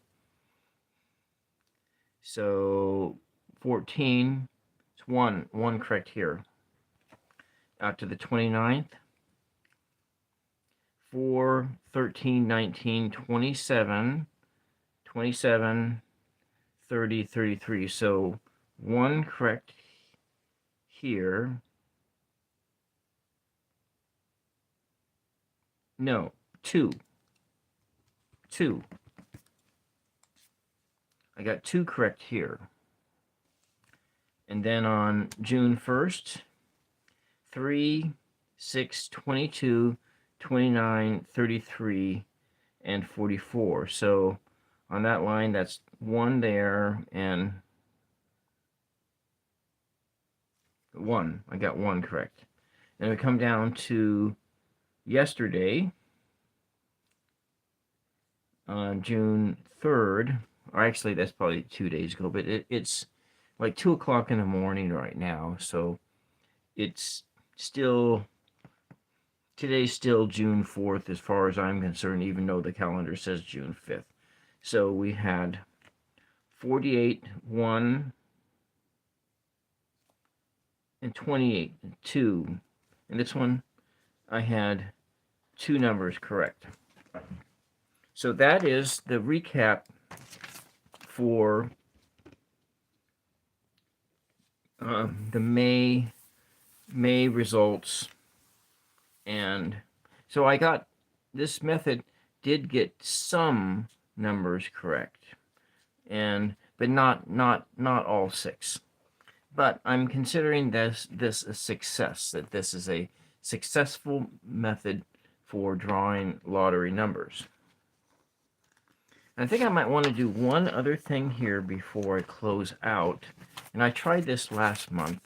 So 14, it's 1 correct here. Out to the 29th, 4, 13, 19, 27, 27, 30, 33. So 1 correct here. No, 2. I got 2 correct here. And then on June 1st, 3, 6, 22, 29, 33, and 44. So on that line, that's 1 there and 1. I got 1 correct. And we come down to yesterday, on June 3rd, or actually that's probably 2 days ago, but it's like 2 o'clock in the morning right now, so it's still, today's still June 4th as far as I'm concerned, even though the calendar says June 5th. So we had 48, 1, and 28, 2. And this one, I had 2 numbers correct. So that is the recap for the May results. And so I got, this method did get some numbers correct, but not all 6. But I'm considering this a success, that this is a successful method for drawing lottery numbers. I think I might want to do one other thing here before I close out. And I tried this last month,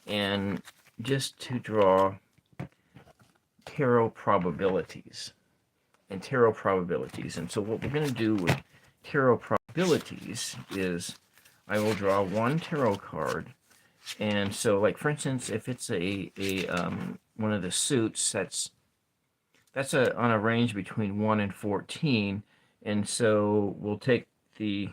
and just to draw tarot probabilities. And so what we're going to do with tarot probabilities is I will draw 1 tarot card. And so, like, for instance, if it's one of the suits, that's on a range between 1 and 14. And so we'll take the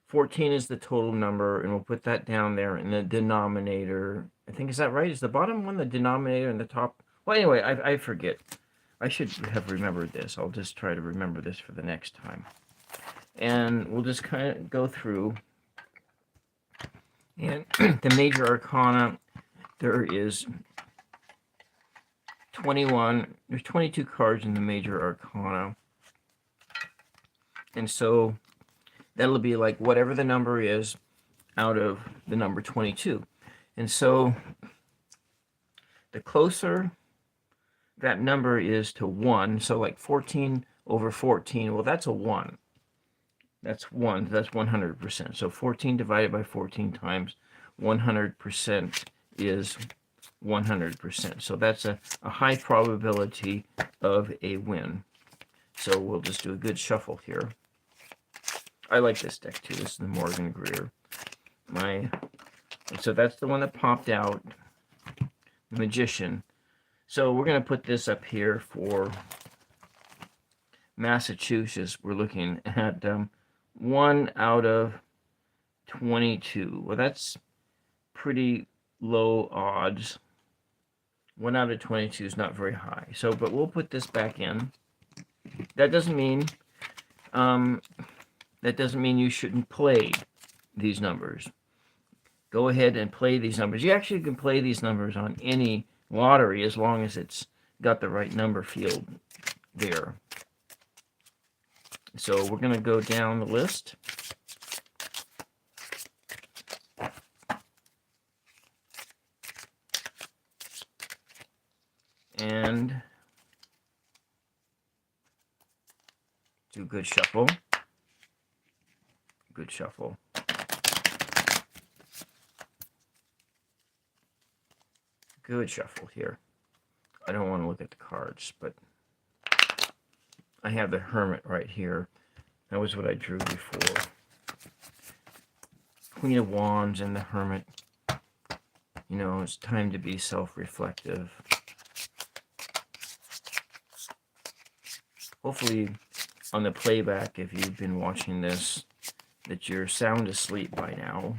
14 is the total number, and we'll put that down there in the denominator. I think, is that right? Is the bottom one the denominator and the top? Well, anyway, I forget. I should have remembered this. I'll just try to remember this for the next time. And we'll just kind of go through. And the major arcana, there is 21. There's 22 cards in the major arcana. And so that'll be like whatever the number is out of the number 22. And so the closer that number is to 1, so like 14 over 14, well, that's a 1. That's 1. That's 100%. So 14 divided by 14 times 100% is 100%. So that's a high probability of a win. So we'll just do a good shuffle here. I like this deck too. This is the Morgan Greer. So that's the one that popped out, the Magician. So we're going to put this up here for Massachusetts. We're looking at 1 out of 22. Well, that's pretty low odds. 1 out of 22 is not very high. So, but we'll put this back in. That doesn't mean you shouldn't play these numbers. Go ahead and play these numbers. You actually can play these numbers on any lottery as long as it's got the right number field there. So we're going to go down the list. And do good shuffle. Good shuffle. Good shuffle here. I don't want to look at the cards, but I have the Hermit right here. That was what I drew before. Queen of Wands and the Hermit. You know, it's time to be self-reflective. Hopefully, on the playback, if you've been watching this, that you're sound asleep by now.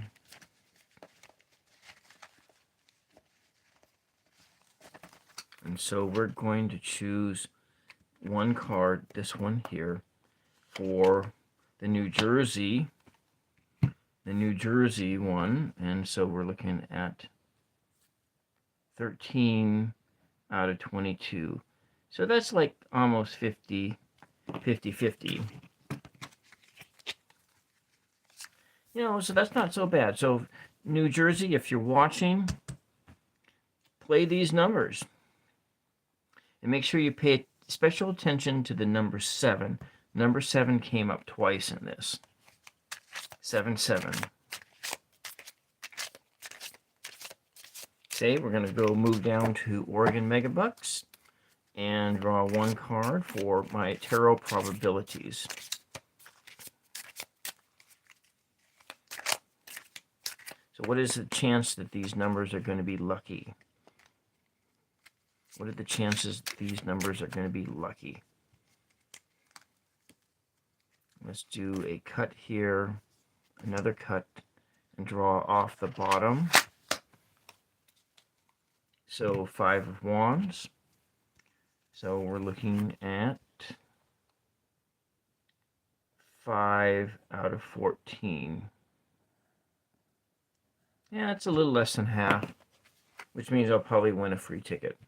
And so we're going to choose one card, this one here, for the New Jersey one. And so we're looking at 13 out of 22. So that's like almost 50-50. You know, so that's not so bad. So New Jersey, if you're watching, play these numbers. And make sure you pay special attention to the number 7. Number 7 came up twice in this. 7-7. Okay, we're going to go move down to Oregon Megabucks and draw one card for my tarot probabilities. So what is the chance that these numbers are going to be lucky? What are the chances these numbers are going to be lucky? Let's do a cut here, another cut, and draw off the bottom. So 5 of Wands. So we're looking at 5 out of 14. Yeah, it's a little less than half, which means I'll probably win a free ticket.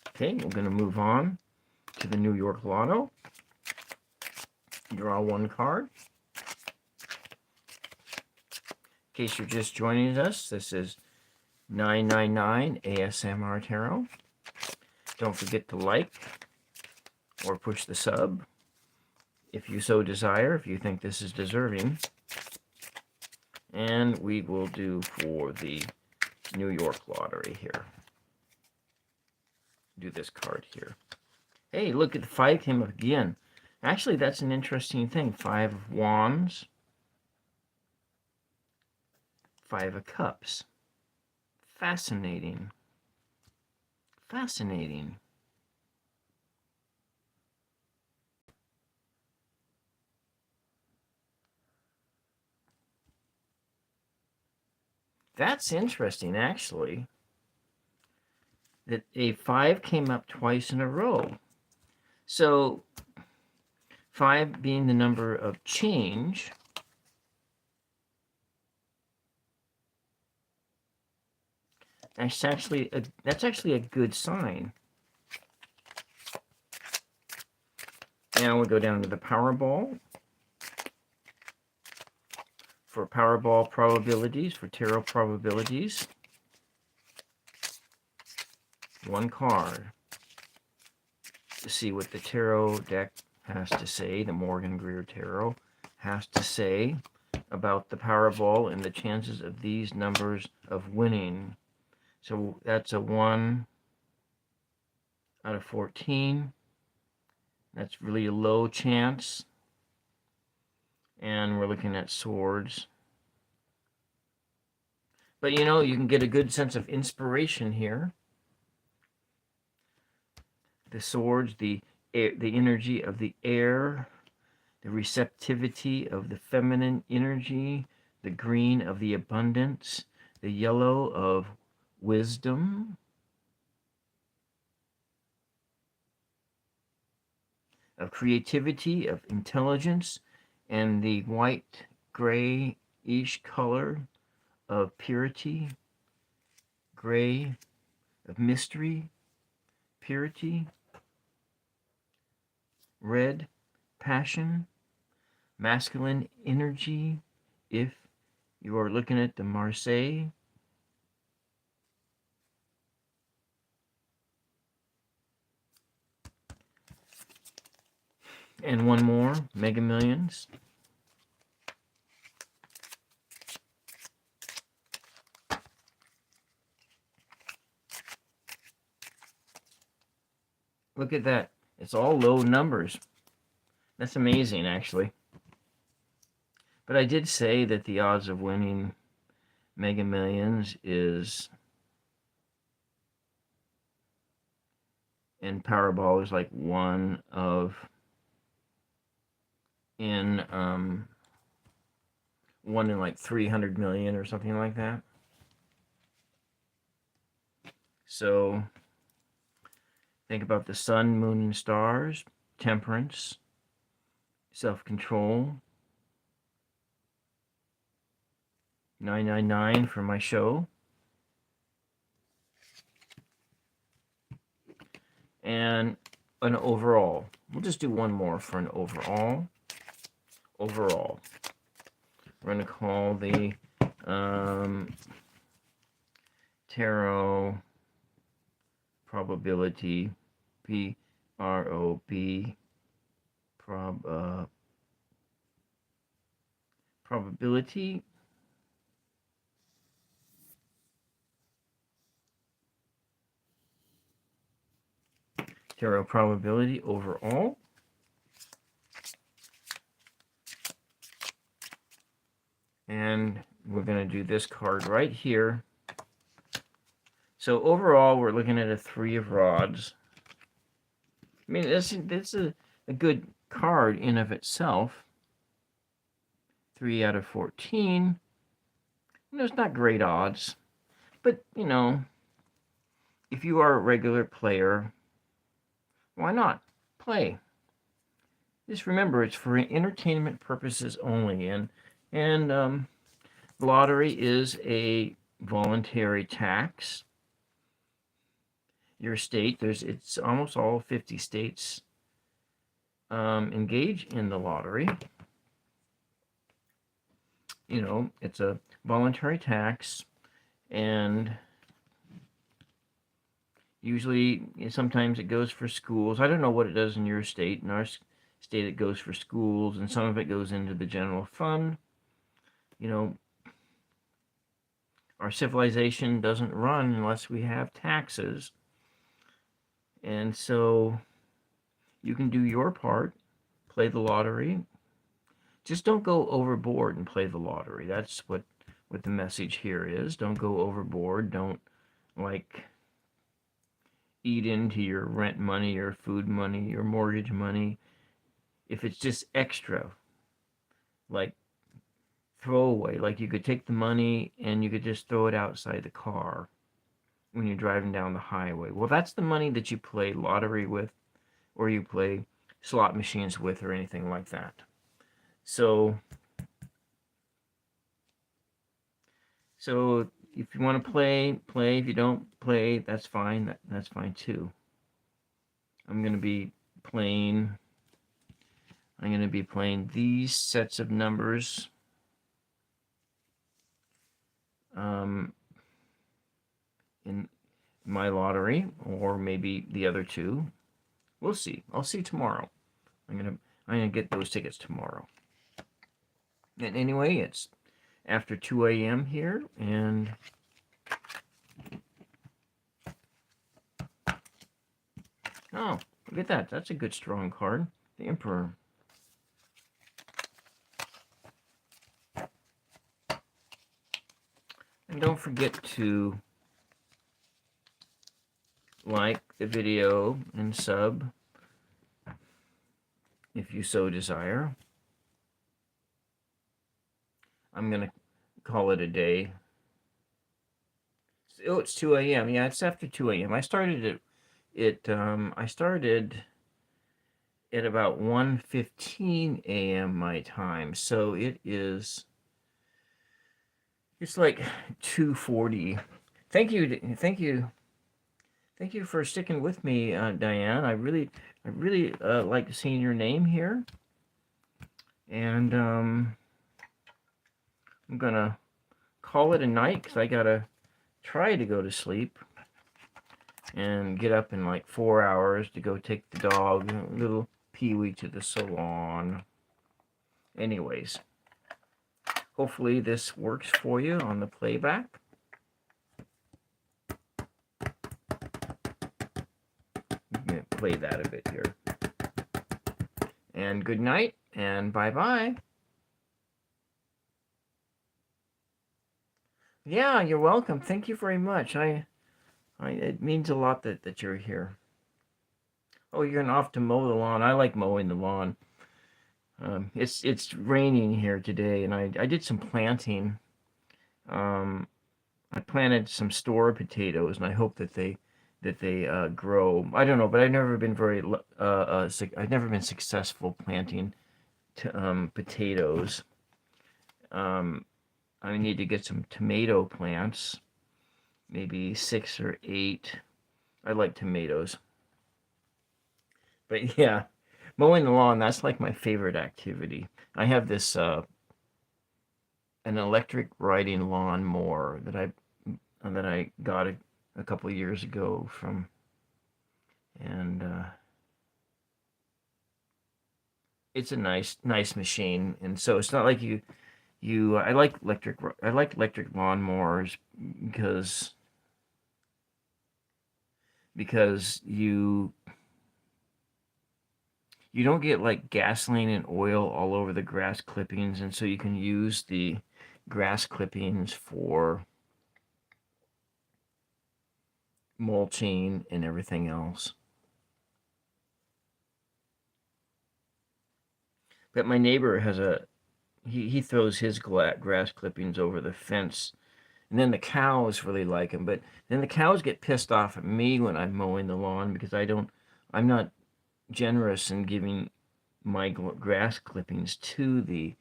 Okay, we're going to move on to the New York Lotto. Draw one card. In case you're just joining us, this is 999 ASMR Tarot. Don't forget to like or push the sub if you so desire, if you think this is deserving. And we will do for the New York Lottery here. Do this card here. Hey, look at the 5 came up again. Actually, that's an interesting thing. 5 of Wands. 5 of Cups. Fascinating. Fascinating. That's interesting, actually, that a 5 came up twice in a row. So 5 being the number of change, that's actually a good sign. Now we'll go down to the Powerball. For Powerball probabilities, for tarot probabilities, one card to see what the tarot deck has to say, the Morgan Greer Tarot has to say about the Powerball and the chances of these numbers of winning. So that's a 1 out of 14. That's really a low chance. And we're looking at swords. But you know, you can get a good sense of inspiration here. The swords, the energy of the air, the receptivity of the feminine energy, the green of the abundance, the yellow of wisdom, of creativity, of intelligence, and the white grayish color of purity, gray of mystery, purity, red, passion, masculine energy, if you are looking at the Marseille, And one more, Mega Millions. Look at that. It's all low numbers. That's amazing, actually. But I did say that the odds of winning Mega Millions is, and Powerball is like one in like 300 million or something like that. So think about the sun, moon, and stars, temperance, self-control, 999 for my show, and an overall. We'll just do one more for an overall. Overall. We're going to call the tarot probability PROB probability tarot probability overall. And we're going to do this card right here. So overall, we're looking at a 3 of rods. I mean, this is a good card in of itself. 3 out of 14. You know, it's not great odds. But, you know, if you are a regular player, why not? Play. Just remember, it's for entertainment purposes only. And lottery is a voluntary tax. Your state, it's almost all 50 states engage in the lottery. You know, it's a voluntary tax, and usually, sometimes it goes for schools. I don't know what it does in your state. In our state, it goes for schools, and some of it goes into the general fund. You know, our civilization doesn't run unless we have taxes. And so you can do your part, play the lottery. Just don't go overboard and play the lottery. That's what the message here is. Don't go overboard. Don't, like, eat into your rent money, your food money, your mortgage money. If it's just extra, like throwaway, like you could take the money and you could just throw it outside the car when you're driving down the highway. Well, that's the money that you play lottery with, or you play slot machines with, or anything like that. So if you want to play. If you don't play, that's fine. That's fine too. I'm going to be playing these sets of numbers in my lottery, or maybe the other two. We'll see. I'll see tomorrow. I'm gonna get those tickets tomorrow. And anyway, it's after 2 a.m. here, and oh, look at that. That's a good strong card. The Emperor. And don't forget to like the video and sub if you so desire. I'm going to call it a day. Oh, it's 2 a.m. Yeah, it's after 2 a.m. I started at about 1:15 a.m. my time. So it's like 2:40. Thank you for sticking with me, Diane. I really like seeing your name here. And I'm gonna call it a night, because I gotta try to go to sleep and get up in like 4 hours to go take the dog, little Pee-wee to the salon. Anyways, hopefully this works for you on the playback. I'm going to play that a bit here. And good night, and bye-bye. Yeah, you're welcome. Thank you very much. It means a lot that you're here. Oh, you're going off to mow the lawn. I like mowing the lawn. It's raining here today, and I did some planting. I planted some store potatoes, and I hope that they grow. I don't know, but I've never been I've never been successful planting potatoes. I need to get some tomato plants, maybe 6 or 8. I like tomatoes. But yeah, mowing the lawn, that's like my favorite activity. I have this an electric riding lawn mower that I got a couple of years ago and it's a nice machine. And so it's not like I like electric lawnmowers because you don't get like gasoline and oil all over the grass clippings, and so you can use the grass clippings for mulching and everything else. But my neighbor has he throws his grass clippings over the fence, and then the cows really like him. But then the cows get pissed off at me when I'm mowing the lawn because I'm not generous in giving my grass clippings to the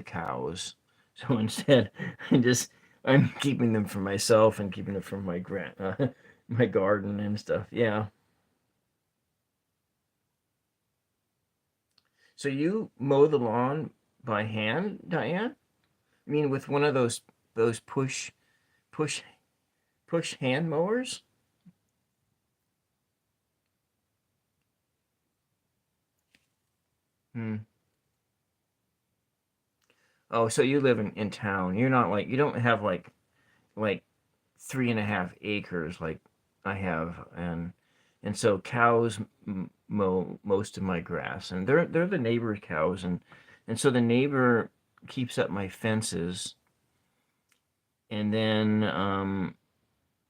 cows. So instead, I'm keeping them for myself and keeping them from my garden and stuff. Yeah. So you mow the lawn by hand, Diane? I mean, with one of those push hand mowers? Hmm. Oh, so you live in town. You're not like you don't have like 3.5 acres like I have, and so cows mow most of my grass, and they're the neighbor's cows, and so the neighbor keeps up my fences, and then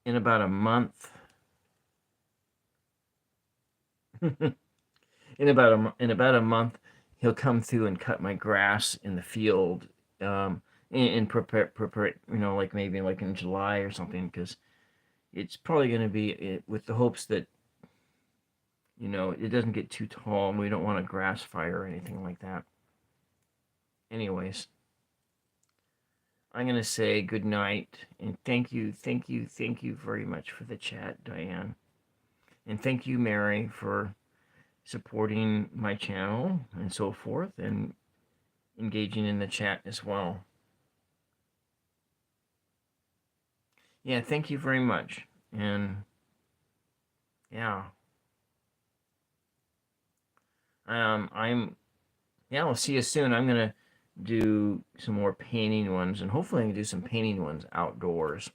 in about a month, in about a month, he'll come through and cut my grass in the field, prepare, like maybe like in July or something, because it's probably going to be with the hopes that it doesn't get too tall, and we don't want a grass fire or anything like that. Anyways, I'm going to say good night, and thank you very much for the chat, Diane. And thank you, Mary, for supporting my channel and so forth, and engaging in the chat as well. Yeah, thank you very much. And yeah. I'll see you soon. I'm gonna do some more painting ones, and hopefully I can do some painting ones outdoors.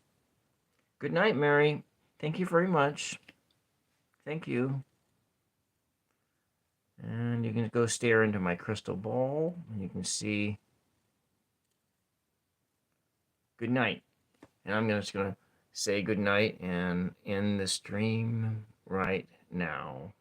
Good night, Mary. Thank you very much. Thank you. And you can go stare into my crystal ball, and you can see good night. And I'm just gonna say good night and end the stream right now.